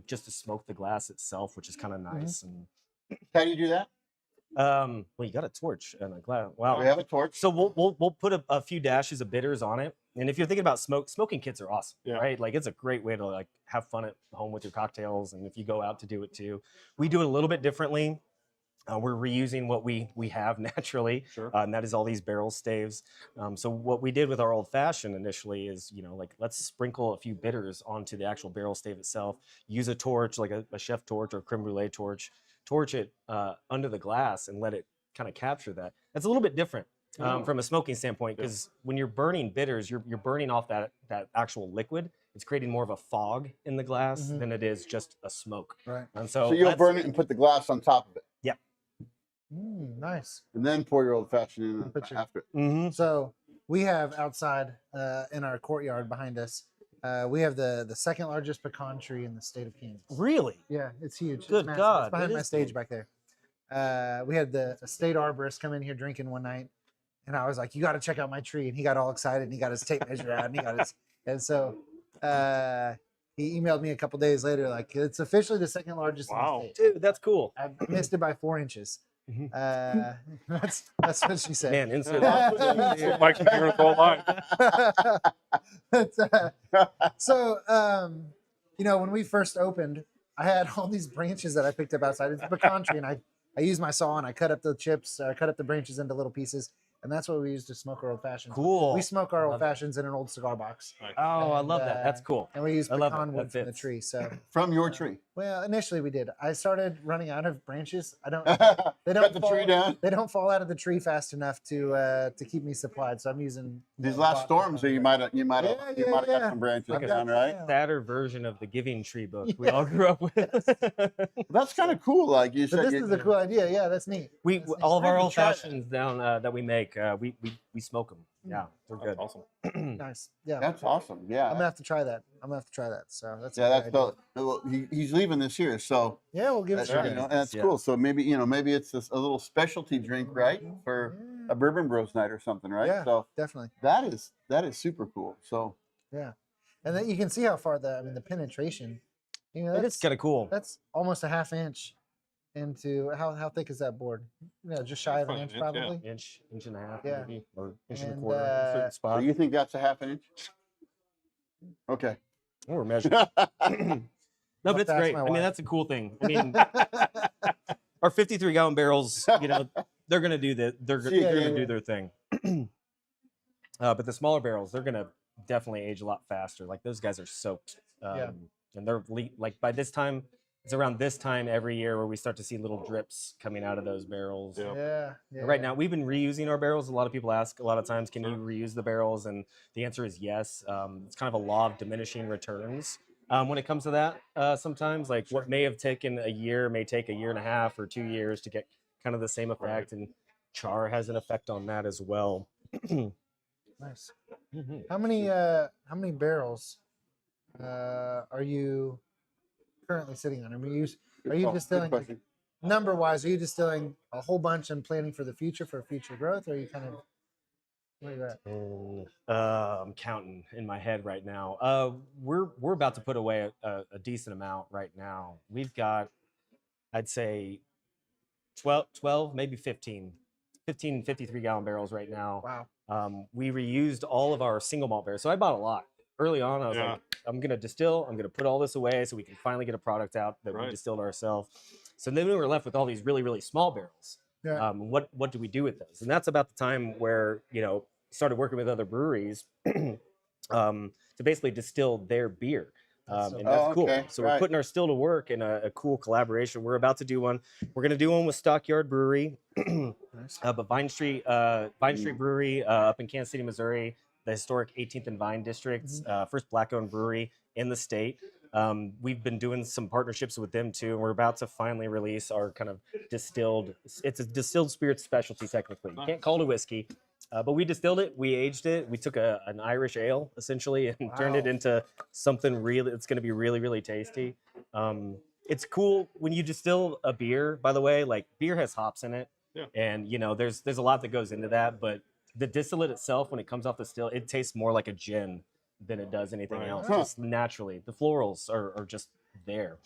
just to smoke the glass itself, which is kind of nice. How do you do that? Well, you got a torch and a glass. Wow. We have a torch. So we'll put a few dashes of bitters on it. And if you're thinking about smoking kits are awesome, Yeah. right? Like it's a great way to have fun at home with your cocktails, and if you go out to do it too. We do it a little bit differently. We're reusing what we have naturally, Sure. and that is all these barrel staves. So what we did with our old fashioned initially is, let's sprinkle a few bitters onto the actual barrel stave itself. Use a torch, like a chef torch or creme brulee torch it under the glass and let it kind of capture that. That's a little bit different from a smoking standpoint, because when you're burning bitters, you're burning off that actual liquid. It's creating more of a fog in the glass than it is just a smoke. Right. And So you'll that's- burn it and put the glass on top of it, Nice. and then pour your old fashioned in Put your- after it. Mhm. So we have outside in our courtyard behind us, we have the second largest pecan tree in the state of Kansas. Really? Yeah, it's huge. It's Good massive. God, It's behind it my is stage big. back there. We had the state arborist come in here drinking one night, and I was like, "You got to check out my tree!" And he got all excited, and he got his tape measure out, and he got his. And so he emailed me a couple days later, like, "It's officially the second largest Wow. in the state." Dude, that's cool. I missed it by 4 inches. Mhm. That's what she said. Man, insert Mike's been here the whole line. But, so when we first opened, I had all these branches that I picked up outside. It's pecan tree, and I used my saw and I cut up the chips. I cut up the branches into little pieces, and that's what we use to smoke our old fashions. Cool. We smoke our I old love that. fashions in an old cigar box. Oh, I And, love that. That's cool. And we use I love it. pecan wood That from the fits. tree. So, From your tree. well, initially we did. I started running out of branches. I don't. They Cut don't the fall, tree down. They don't fall out of the tree fast enough to keep me supplied. So I'm using These last storms, you might have got Yeah. some branches I've down, got- right? yeah. Sadder version of the Giving Tree book we all grew up with. That's kind of cool. Like you But said, this is a cool idea. Yeah, that's neat. We That's neat. all of I our haven't old tried it. fashions down that we make, we smoke them. Yeah, they're That's good. awesome. Nice. Yeah. that's awesome. Yeah. I'm gonna have to try that. So that's a Yeah, good that's idea. well, he's leaving this year, so Yeah, we'll give it a that's, try. and that's Yeah. cool. So maybe maybe it's a little specialty drink, right, for Yeah, a Bourbon Bros night or something, right? Yeah. So definitely. that is super cool. So Yeah, and then you can see how far the penetration. You know, It that's is kind of cool. that's almost a half inch into how thick is that board? Just shy of an Probably inch, an inch, yeah. probably. Inch and a half, Yeah. maybe, or inch and a And, quarter. in a certain so spot. you think that's a half an inch? Okay. We're measuring. No, but it's That's great. my I mean, wife. that's a cool thing. I mean, our 53-gallon barrels, they're gonna do that. They're Yeah, gonna yeah, do yeah. their thing. But the smaller barrels, they're gonna definitely age a lot faster. Like those guys are soaked, Yeah. and they're like by this time, it's around this time every year where we start to see little drips coming out of those barrels. Yeah. Yeah. Right now, we've been reusing our barrels. A lot of people ask a lot of times, can you reuse the barrels? And the answer is yes. It's kind of a law of diminishing returns when it comes to that. Sometimes, like what may have taken a year may take a year and a half or 2 years to get kind of the same effect. And char has an effect on that as well. Nice. Mhm. How many barrels are you currently sitting on? I mean, are you Oh, good distilling question. number wise? Are you distilling a whole bunch and planning for the future for future growth? Or are you kind of where are you at? And, I'm counting in my head right now. We're about to put away a decent amount right now. We've got, I'd say, 12 maybe 15 53-gallon barrels right now. Wow. We reused all of our single malt barrels. So I bought a lot. Early on, I was Yeah. like, I'm going to distill. I'm going to put all this away so we can finally get a product out that we Right. distilled ourselves. So then we were left with all these really, really small barrels. Yeah. What do we do with those? And that's about the time where, started working with other breweries to basically distill their beer. That's so And cool. that's Oh, cool. okay, So right. we're putting our still to work in a cool collaboration. We're about to do one. We're going to do one with Stockyard Brewery, Nice. but Vine Street Brewery up in Kansas City, Missouri, the historic 18th and Vine District, first black-owned brewery in the state. We've been doing some partnerships with them too, and we're about to finally release our kind of distilled. It's a distilled spirit specialty technically. You can't call it a whiskey. But we distilled it, we aged it, we took an Irish ale essentially and turned it Wow. into something really. It's going to be really, really tasty. It's cool when you distill a beer. By the way, like beer has hops in it, Yeah. and there's a lot that goes into that. But the distillate itself, when it comes off the still, it tastes more like a gin than it does anything Right. else. Huh. Just naturally, the florals are just there.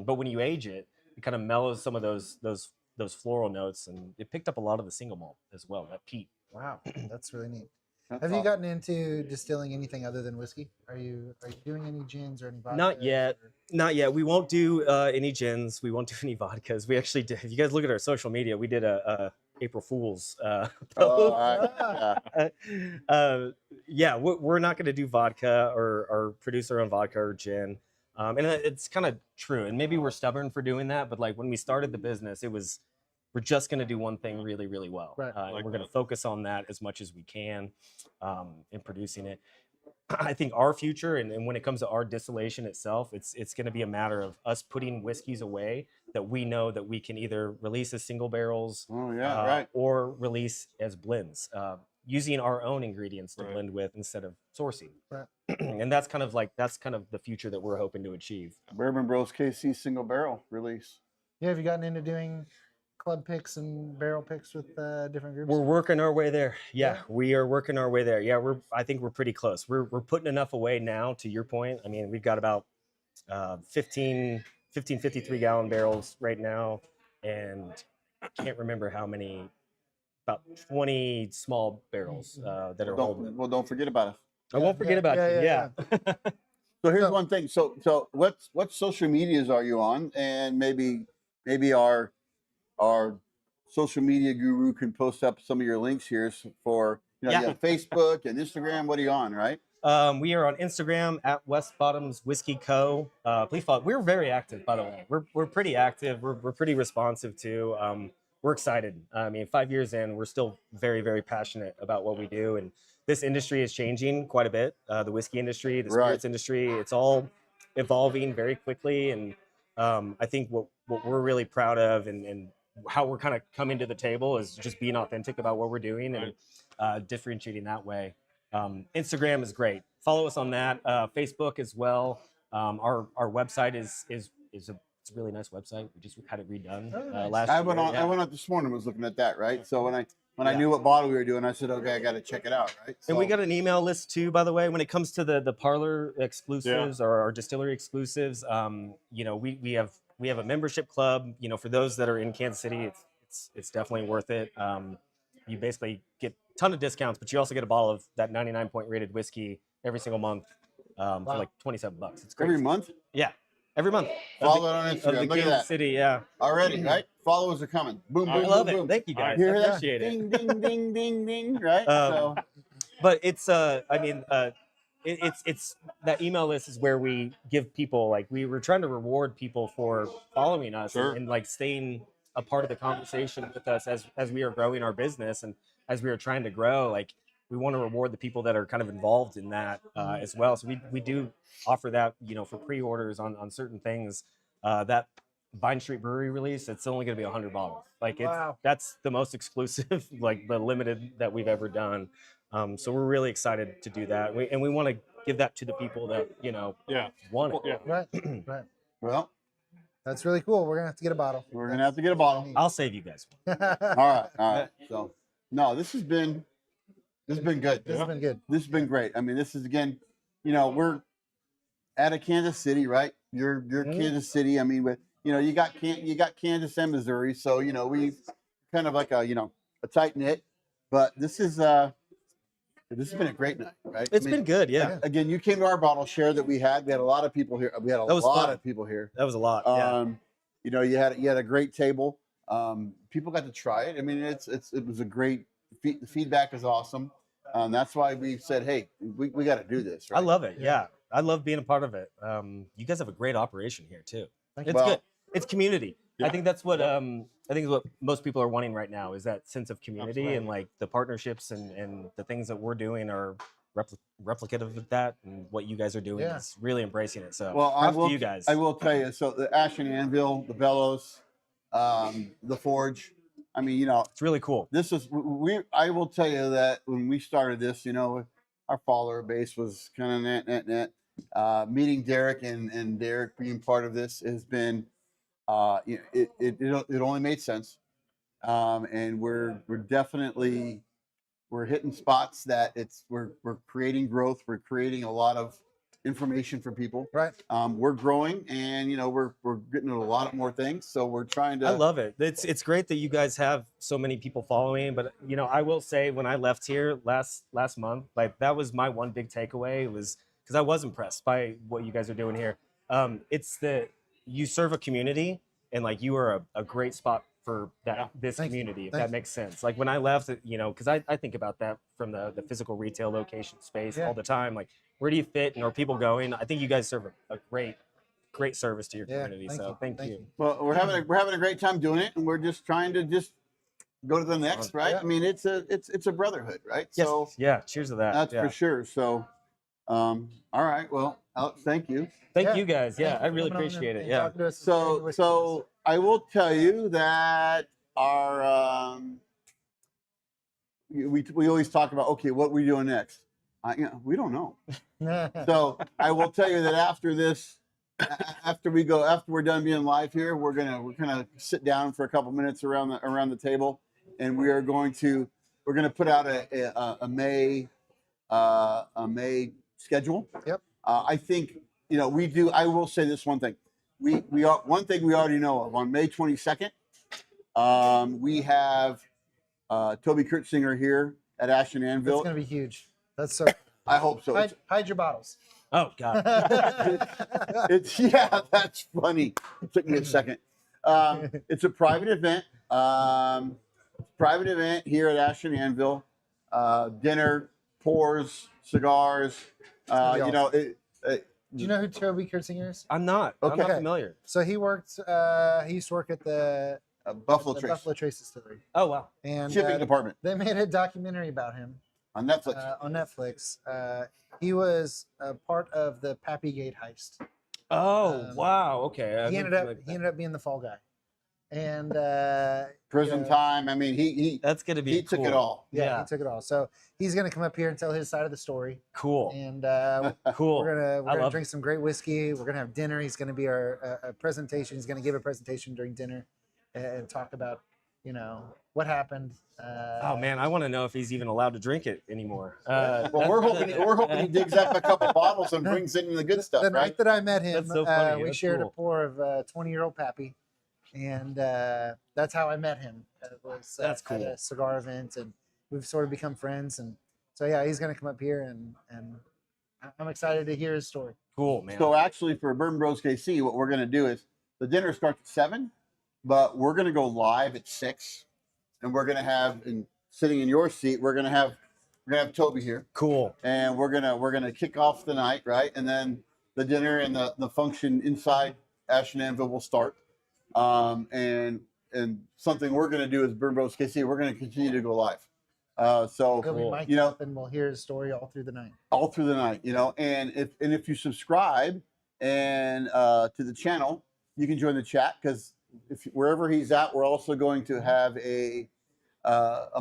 But when you age it, it kind of mellows some of those floral notes, and it picked up a lot of the single malt as well. That peat. Wow. That's really neat. That's Have you awesome. gotten into distilling anything other than whiskey? Are you doing any gins or any vodkas? Not yet. or- Not yet. We won't do any gins. We won't do any vodkas. We actually did. If you guys look at our social media, we did a April Fool's Oh, post. yeah. Yeah, we're not going to do vodka or produce our own vodka or gin. And it's kind of true. And maybe we're stubborn for doing that. But like when we started the business, we're just going to do one thing really, really well. Right. And Like we're going to that. focus on that as much as we can in producing it. I think our future, and when it comes to our distillation itself, it's going to be a matter of us putting whiskeys away that we know that we can either release as single barrels Oh yeah, right. or release as blends, using our own ingredients to Right. blend with instead of sourcing. Right. And that's kind of the future that we're hoping to achieve. Bourbon Bros KC single barrel release. Yeah, have you gotten into doing club picks and barrel picks with different groups? We're working our way there. Yeah, Yeah. we are working our way there. Yeah, I think we're pretty close. We're putting enough away now, to your point. I mean, we've got about 15 53-gallon barrels right now, and I can't remember how many, about 20 small barrels that are holding it. Don't forget about it. I won't forget yeah, about yeah, you. yeah, Yeah. So here's So- one thing. So what social medias are you on? And maybe our social media guru can post up some of your links here for you Yeah. have Facebook and Instagram. What are you on, right? We are on Instagram at West Bottoms Whiskey Co. Please follow. We're very active, by the way. We're pretty active. We're pretty responsive too. We're excited. I mean, 5 years in, we're still very, very passionate about what we do. And this industry is changing quite a bit. The whiskey industry, the spirits industry, it's all evolving very quickly. And I think what we're really proud of and how we're kind of coming to the table is just being authentic about what we're doing and differentiating that way. Instagram is great. Follow us on that. Facebook as well. Our website is it's a really nice website. We just had it redone last I year. went on. Yeah. I went out this morning. Was looking at that, right? So when I knew what bottle we were doing, I said, okay, I got to check it out, right? So, And we got an email list too, by the way, when it comes to the parlor exclusives or our distillery exclusives. You know, we have a membership club. You know, for those that are in Kansas City, it's definitely worth it. You basically get a ton of discounts, but you also get a bottle of that 99-point rated whiskey every single month for like $27. It's great. every month. Yeah, every month. Follow it on Of Instagram. the Look at Kansas that. City, yeah. Already, right? Followers are coming. Boom, boom, I boom, love boom. it. Thank you guys. You hear I that? appreciate it. Ding, ding, ding, ding, ding. Right. But it's I mean it's that email list is where we give people, like, we were trying to reward people for following us and like staying a part of the conversation with us as we are growing our business and as we are trying to grow. Like, we want to reward the people that are kind of involved in that as well. So we do offer that, you know, for pre-orders on certain things. That Vine Street Brewery release, it's only going to be 100 bottles. Like, that's the most exclusive, like the limited that we've ever done. So we're really excited to do that. We want to give that to the people that, you know, want it. Yeah. Right. Well, That's really cool. We're gonna have to get a bottle. we're gonna have to get a bottle. I'll save you guys one. All right. So, no, this has been good. This has been good. This has been great. I mean, this is, again, you know, we're out of Kansas City, right? You're Kansas City. I mean, with, you know, you got Kansas and Missouri, so, you know, we kind of like a tight knit. But this has been a great night, right? It's been good, yeah. Again, you came to our bottle share that we had. We had a lot of people here. We had a That was lot fun. of people here. That was a lot. Yeah. You know, you had a great table. People got to try it. I mean, it was a great. The feedback is awesome. That's why we said, hey, we got to do this. Right? I love it. Yeah. I love being a part of it. You guys have a great operation here too. It's Well, good. It's community. I Yeah. think that's what I think is what most people are wanting right now, is that sense of community. Absolutely. And like the partnerships and the things that we're doing are replicative of that, and what you guys are doing is really embracing it. So Well, props to you guys. I will tell you. So the Ash Anvil, the Bellows, the Forge. I mean, you know, It's really cool. this is I will tell you that when we started this, you know, our follower base was kind of net. Meeting Derek and Derek being part of this has been, you know, it only made sense, and we're definitely hitting spots that we're creating growth. We're creating a lot of information for people. Right. We're growing, and, you know, we're getting a lot more things. So we're trying to. I love it. It's great that you guys have so many people following. But, you know, I will say, when I left here last month, like, that was my one big takeaway, was because I was impressed by what you guys are doing here. It's that you serve a community, and like, you are a great spot for this Thank you. community, if Thank that makes sense. Like, when I left, you know, because I think about that from the physical retail location space all the time. Like, where do you fit, and are people going? I think you guys serve a great service to your community. So thank you. Well, we're having a great time doing it, and we're just trying to go to the next, right? Yeah. I mean, it's a brotherhood, right? Yes. So Yeah. Cheers to that. that's Yeah. for sure. So, all right. Well, Alex, thank you. Thank Yeah. you guys. Yeah, Thank I you for really coming on appreciate and it. Yeah. talking to us and sharing with us. So I will tell you that our we always talk about, okay, what we doing next. You know, we don't know. So I will tell you that after this, after we're done being live here, we're gonna sit down for a couple minutes around the table, and we're gonna put out a May schedule. Yep. I think, you know, we do. I will say this one thing. One thing we already know of, on May 22nd, we have Toby Kurtzinger here at Ash It's Anvil. gonna be huge. That's so. I hope so. Hide your bottles. Oh God. It's yeah, that's funny. It took me a second. It's a private event. Private event here at Ash Anvil. Dinner, pours, cigars. gonna be You know, awesome. it, Do you know who Toby Kurtzinger is? I'm not. I'm Okay. not familiar. So he worked. He used to work at the Buffalo the Trace Buffalo Trace Distillery, Oh wow. and shipping department they made a documentary about him on Netflix. on Netflix. He was a part of the Pappygate heist. Oh wow. Okay. I He didn't ended feel up like he that. ended up being the fall guy, and Prison yeah. time. I mean, he That's gonna be. he took it cool. all. yeah, Yeah. he took it all. So he's gonna come up here and tell his side of the story, Cool. and Cool. we're I gonna love drink some great whiskey. We're gonna have dinner. He's gonna be our presentation. He's gonna give a presentation during dinner and talk about what happened. Oh man, I want to know if he's even allowed to drink it anymore. Well, we're hoping he digs up a couple bottles and brings in the good stuff, The right? night that I met him, That's so funny. we That's shared cool. a pour of 20-year-old Pappy, and that's how I met him. It was That's at cool. a cigar event, and we've sort of become friends. And so yeah, he's gonna come up here, and I'm excited to hear his story. Cool, man. So actually, for Bourbon Bros KC, what we're going to do is the dinner starts at 7, but we're going to go live at 6, and we're going to have, and sitting in your seat, we're going to have Toby here, Cool. and we're gonna kick off the night, right? And then the dinner and the function inside Ash Anvil will start. And something we're going to do as Bourbon Bros KC, we're going to continue to go live. So He'll be Cool. mic'd You know- up, and we'll hear his story all through the night. all through the night, and if you subscribe and to the channel, you can join the chat, because if wherever he's at, we're also going to have a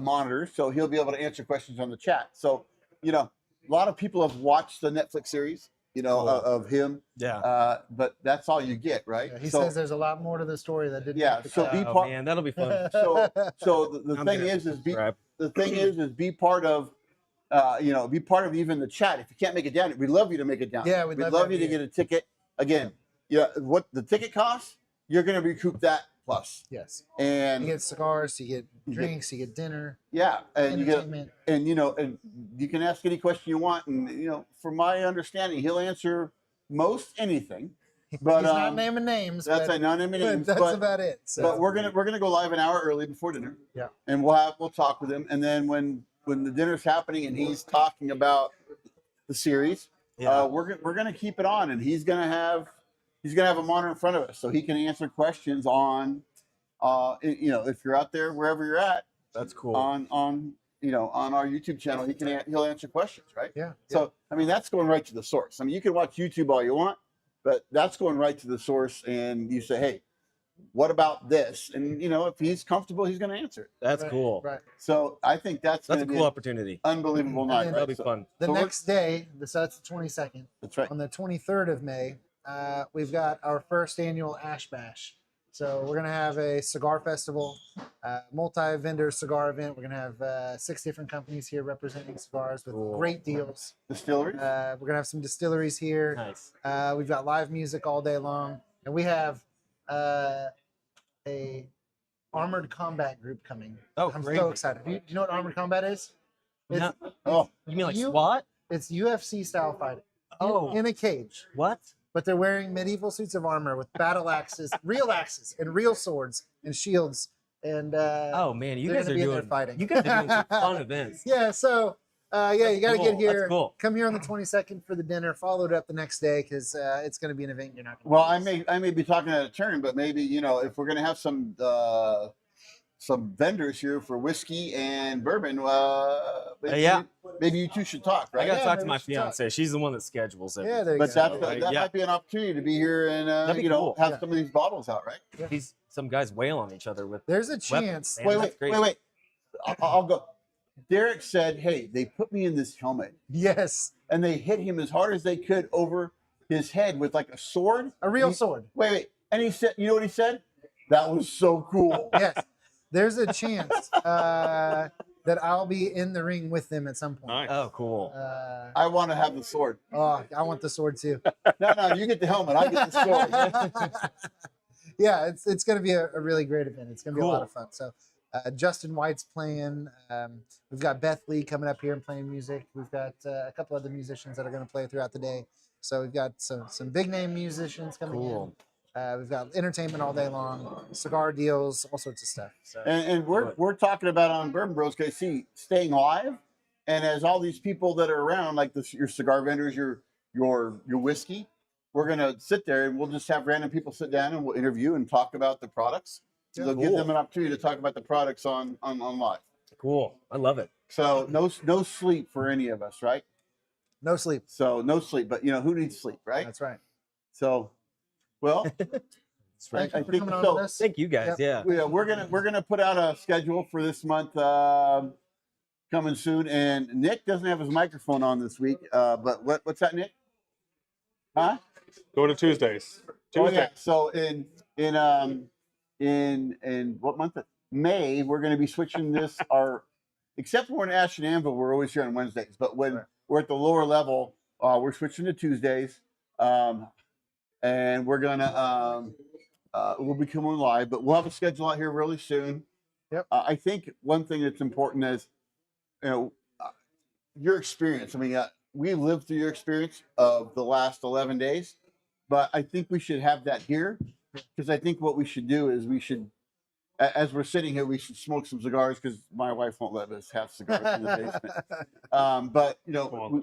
monitor, so he'll be able to answer questions on the chat. So a lot of people have watched the Netflix series, Cool. of him, Yeah. but that's all you get, right? Yeah, he so says there's a lot more to the story that didn't. Yeah, make the so cut. be Oh part- man, that'll be fun. so the I'm thing gonna is be subscribe. the thing is be part of be part of even the chat. If you can't make it down, we'd love you to make it down. Yeah, we'd we'd love you to you. get a ticket. Again, what the ticket costs, you're going to recoup that plus. Yes, And you get cigars, you get You get- drinks, you get dinner, yeah, and you get entertainment. and you can ask any question you want, and from my understanding, he'll answer most anything. But He's not naming names. that's but, a non-name names. that's But, about it. So. but we're gonna go live an hour early before dinner. Yeah. And we'll talk with him, and then when the dinner's happening and he's talking about the series, Yeah. we're gonna keep it on, and he's gonna have a monitor in front of us, so he can answer questions on, if you're out there wherever you're at, That's cool. on our YouTube channel, he'll answer questions, right? yeah. So I mean, that's going right to the source. I mean, you can watch YouTube all you want, but that's going right to the source, and you say, hey, what about this? And if he's comfortable, he's going to answer it. That's Right, cool. Right. So I think that's That's going a to be cool an opportunity. unbelievable And night. then- Right? That'll be So fun. The So we're- next day, so that's the 22nd. that's right. On the 23rd of May, we've got our first annual Ash Bash. So we're gonna have a cigar festival, multi-vendor cigar event. We're gonna have 6 different companies here representing cigars with Cool. great deals. Distilleries. We're gonna have some distilleries here. Nice. We've got live music all day long, and we have a armored combat group coming. Oh, I'm great. so excited. Do you know what armored combat is? It's, No. Oh, You mean like you- SWAT? it's UFC style fighting. Oh. In a cage. What? But they're wearing medieval suits of armor with battle axes, real axes, and real swords and shields. And Oh man, you they're guys gonna are be in there doing fighting. You guys are doing some fun events. yeah, so you got to cool. get That's here. cool. Come here on the 22nd for the dinner. Follow it up the next day because it's going to be an event you're not. Gonna well, miss. I may be talking out of turn, but maybe if we're going to have some vendors here for whiskey and bourbon, maybe, Yeah. maybe you two should talk, I right? gotta Yeah, talk to maybe my we should talk. fiance. She's the one that schedules it. Yeah, there you But go. that Yeah. might be an opportunity to be here and That'd be cool. have Yeah. some of these bottles out, right? These some guys wail on each other with. There's a chance. man. Wait, that's great. wait. I'll go. Derek said, "Hey, they put me in this helmet Yes, and they hit him as hard as they could over his head with like a sword." a real He- sword. Wait. And he said, "You know what he said? That was so cool." Yes, there's a chance that I'll be in the ring with them at some point. Nice. Oh, cool. I want to have the sword. Oh, I want the sword too. No, you get the helmet. I get the sword. Yeah, it's going to be a really great event. It's going to be a lot Cool. of fun. So, Justin White's playing. We've got Beth Lee coming up here and playing music. We've got a couple other musicians that are going to play throughout the day. So we've got some big name musicians coming Cool. in. We've got entertainment all day long, cigar deals, all sorts of stuff. So And we're talking about on Bourbon Bros KC staying live, and as all these people that are around, like your cigar vendors, your whiskey, we're gonna sit there and we'll just have random people sit down and we'll interview and talk about the products. So they'll give them an opportunity to talk about the products on live. Cool. I love it. So no sleep for any of us, right? no sleep. So no sleep, but who needs sleep, right? That's right. So, well, Thank you I for think coming on so. with us. Thank you guys. Yep. Yeah. Yeah, we're gonna put out a schedule for this month coming soon. And Nick doesn't have his microphone on this week. But what's that, Nick? Huh? Go to Tuesdays. Oh yeah. So in what month? May, we're going to be switching this. Except when we're in Ash Anvil, we're always here on Wednesdays. But when we're at the lower level, we're switching to Tuesdays, and we're gonna we'll be coming live. But we'll have a schedule out here really soon. Yep. I think one thing that's important is, your experience. I mean, we lived through your experience of the last 11 days, but I think we should have that here, because I think what we should do is as we're sitting here, we should smoke some cigars, because my wife won't let us have cigars in the basement. But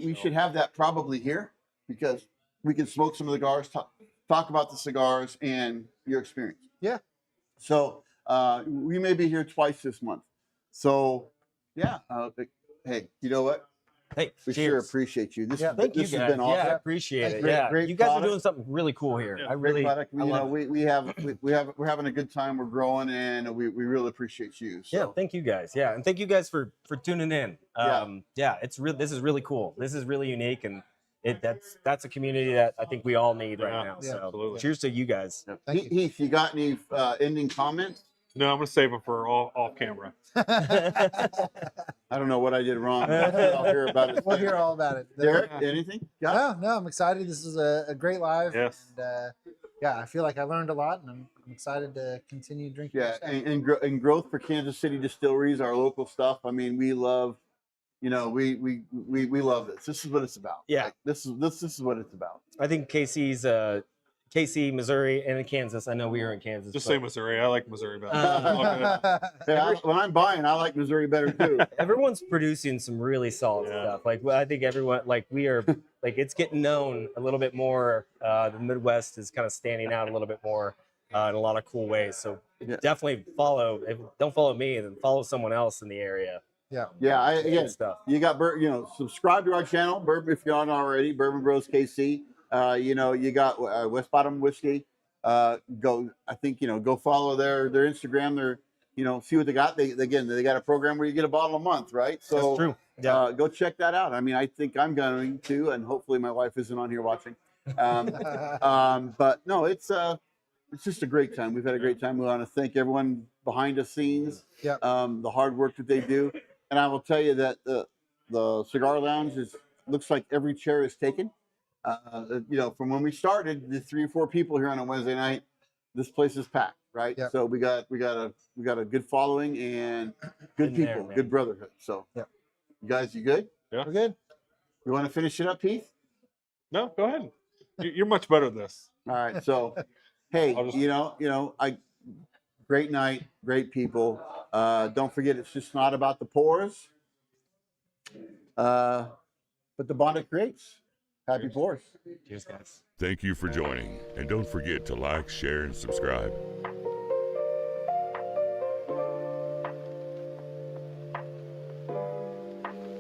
we should have that probably here, because we can smoke some of the cigars, talk about the cigars and your experience. Yeah. So we may be here twice this month. So yeah. Hey, you know what? Hey, We cheers. sure appreciate you. This Yeah. Thank you has guys. been awesome. Yeah, I appreciate it. Great- Yeah, great you guys product. are doing something really cool here. Yeah. I Great really, product. I love it. We're having a good time. We're growing, and we really appreciate you. So. Yeah, thank you guys. Yeah, and thank you guys for tuning in. Yeah, it's real. This is really cool. This is really unique, and that's a community that I think we all need right now. Yeah, So, absolutely. cheers to you guys. Thank you. Heath, you got any ending comments? No, I'm gonna save them for off camera. I don't know what I did wrong. I'll hear about it. We'll hear all about it. Derek, anything? Yeah. No, I'm excited. This is a great live. Yes. And, yeah, I feel like I learned a lot, and I'm excited to continue drinking. Yeah, this stuff. and growth for Kansas City distilleries, our local stuff. I mean, we love, we love this. This is what it's about. Yeah. Like, this is what it's about. I think KC, Missouri, and in Kansas. I know we are in Kansas. Just but say Missouri. I like Missouri better. Yeah, when I'm buying, I like Missouri better too. everyone's producing some really solid Yeah. stuff. Like, I think everyone, like, we are, like, it's getting known a little bit more. The Midwest is kind of standing out a little bit more in a lot of cool ways. So Yeah. definitely follow. If don't follow me, then follow someone else in the area. Yeah. Yeah, again, Good stuff. you got subscribe to our channel, Bourbon, if you're not already, Bourbon Bros KC. You got West Bottom Whiskey. Go follow their Instagram. See what they got. They got a program where you get a bottle a month, right? So That's true. Yeah. go check that out. I mean, I think I'm going to, and hopefully my wife isn't on here watching. But no, it's just a great time. We've had a great time. We want to thank everyone behind the scenes. Yep. The hard work that they do, and I will tell you that the cigar lounge looks like every chair is taken. From when we started, the 3 or 4 people here on a Wednesday night, this place is packed, right? Yep. So we got a good following and good Been there, people, man. good brotherhood. So, Yep. You guys, you good? We're good. You want to finish it up, Heath? No, go ahead. You're much better at this. All right. So, hey, I'll just- great night, great people. Don't forget, it's just not about the pours, but the bond it creates. Happy pours. Cheers, guys. Thank you for joining, and don't forget to like, share, and subscribe.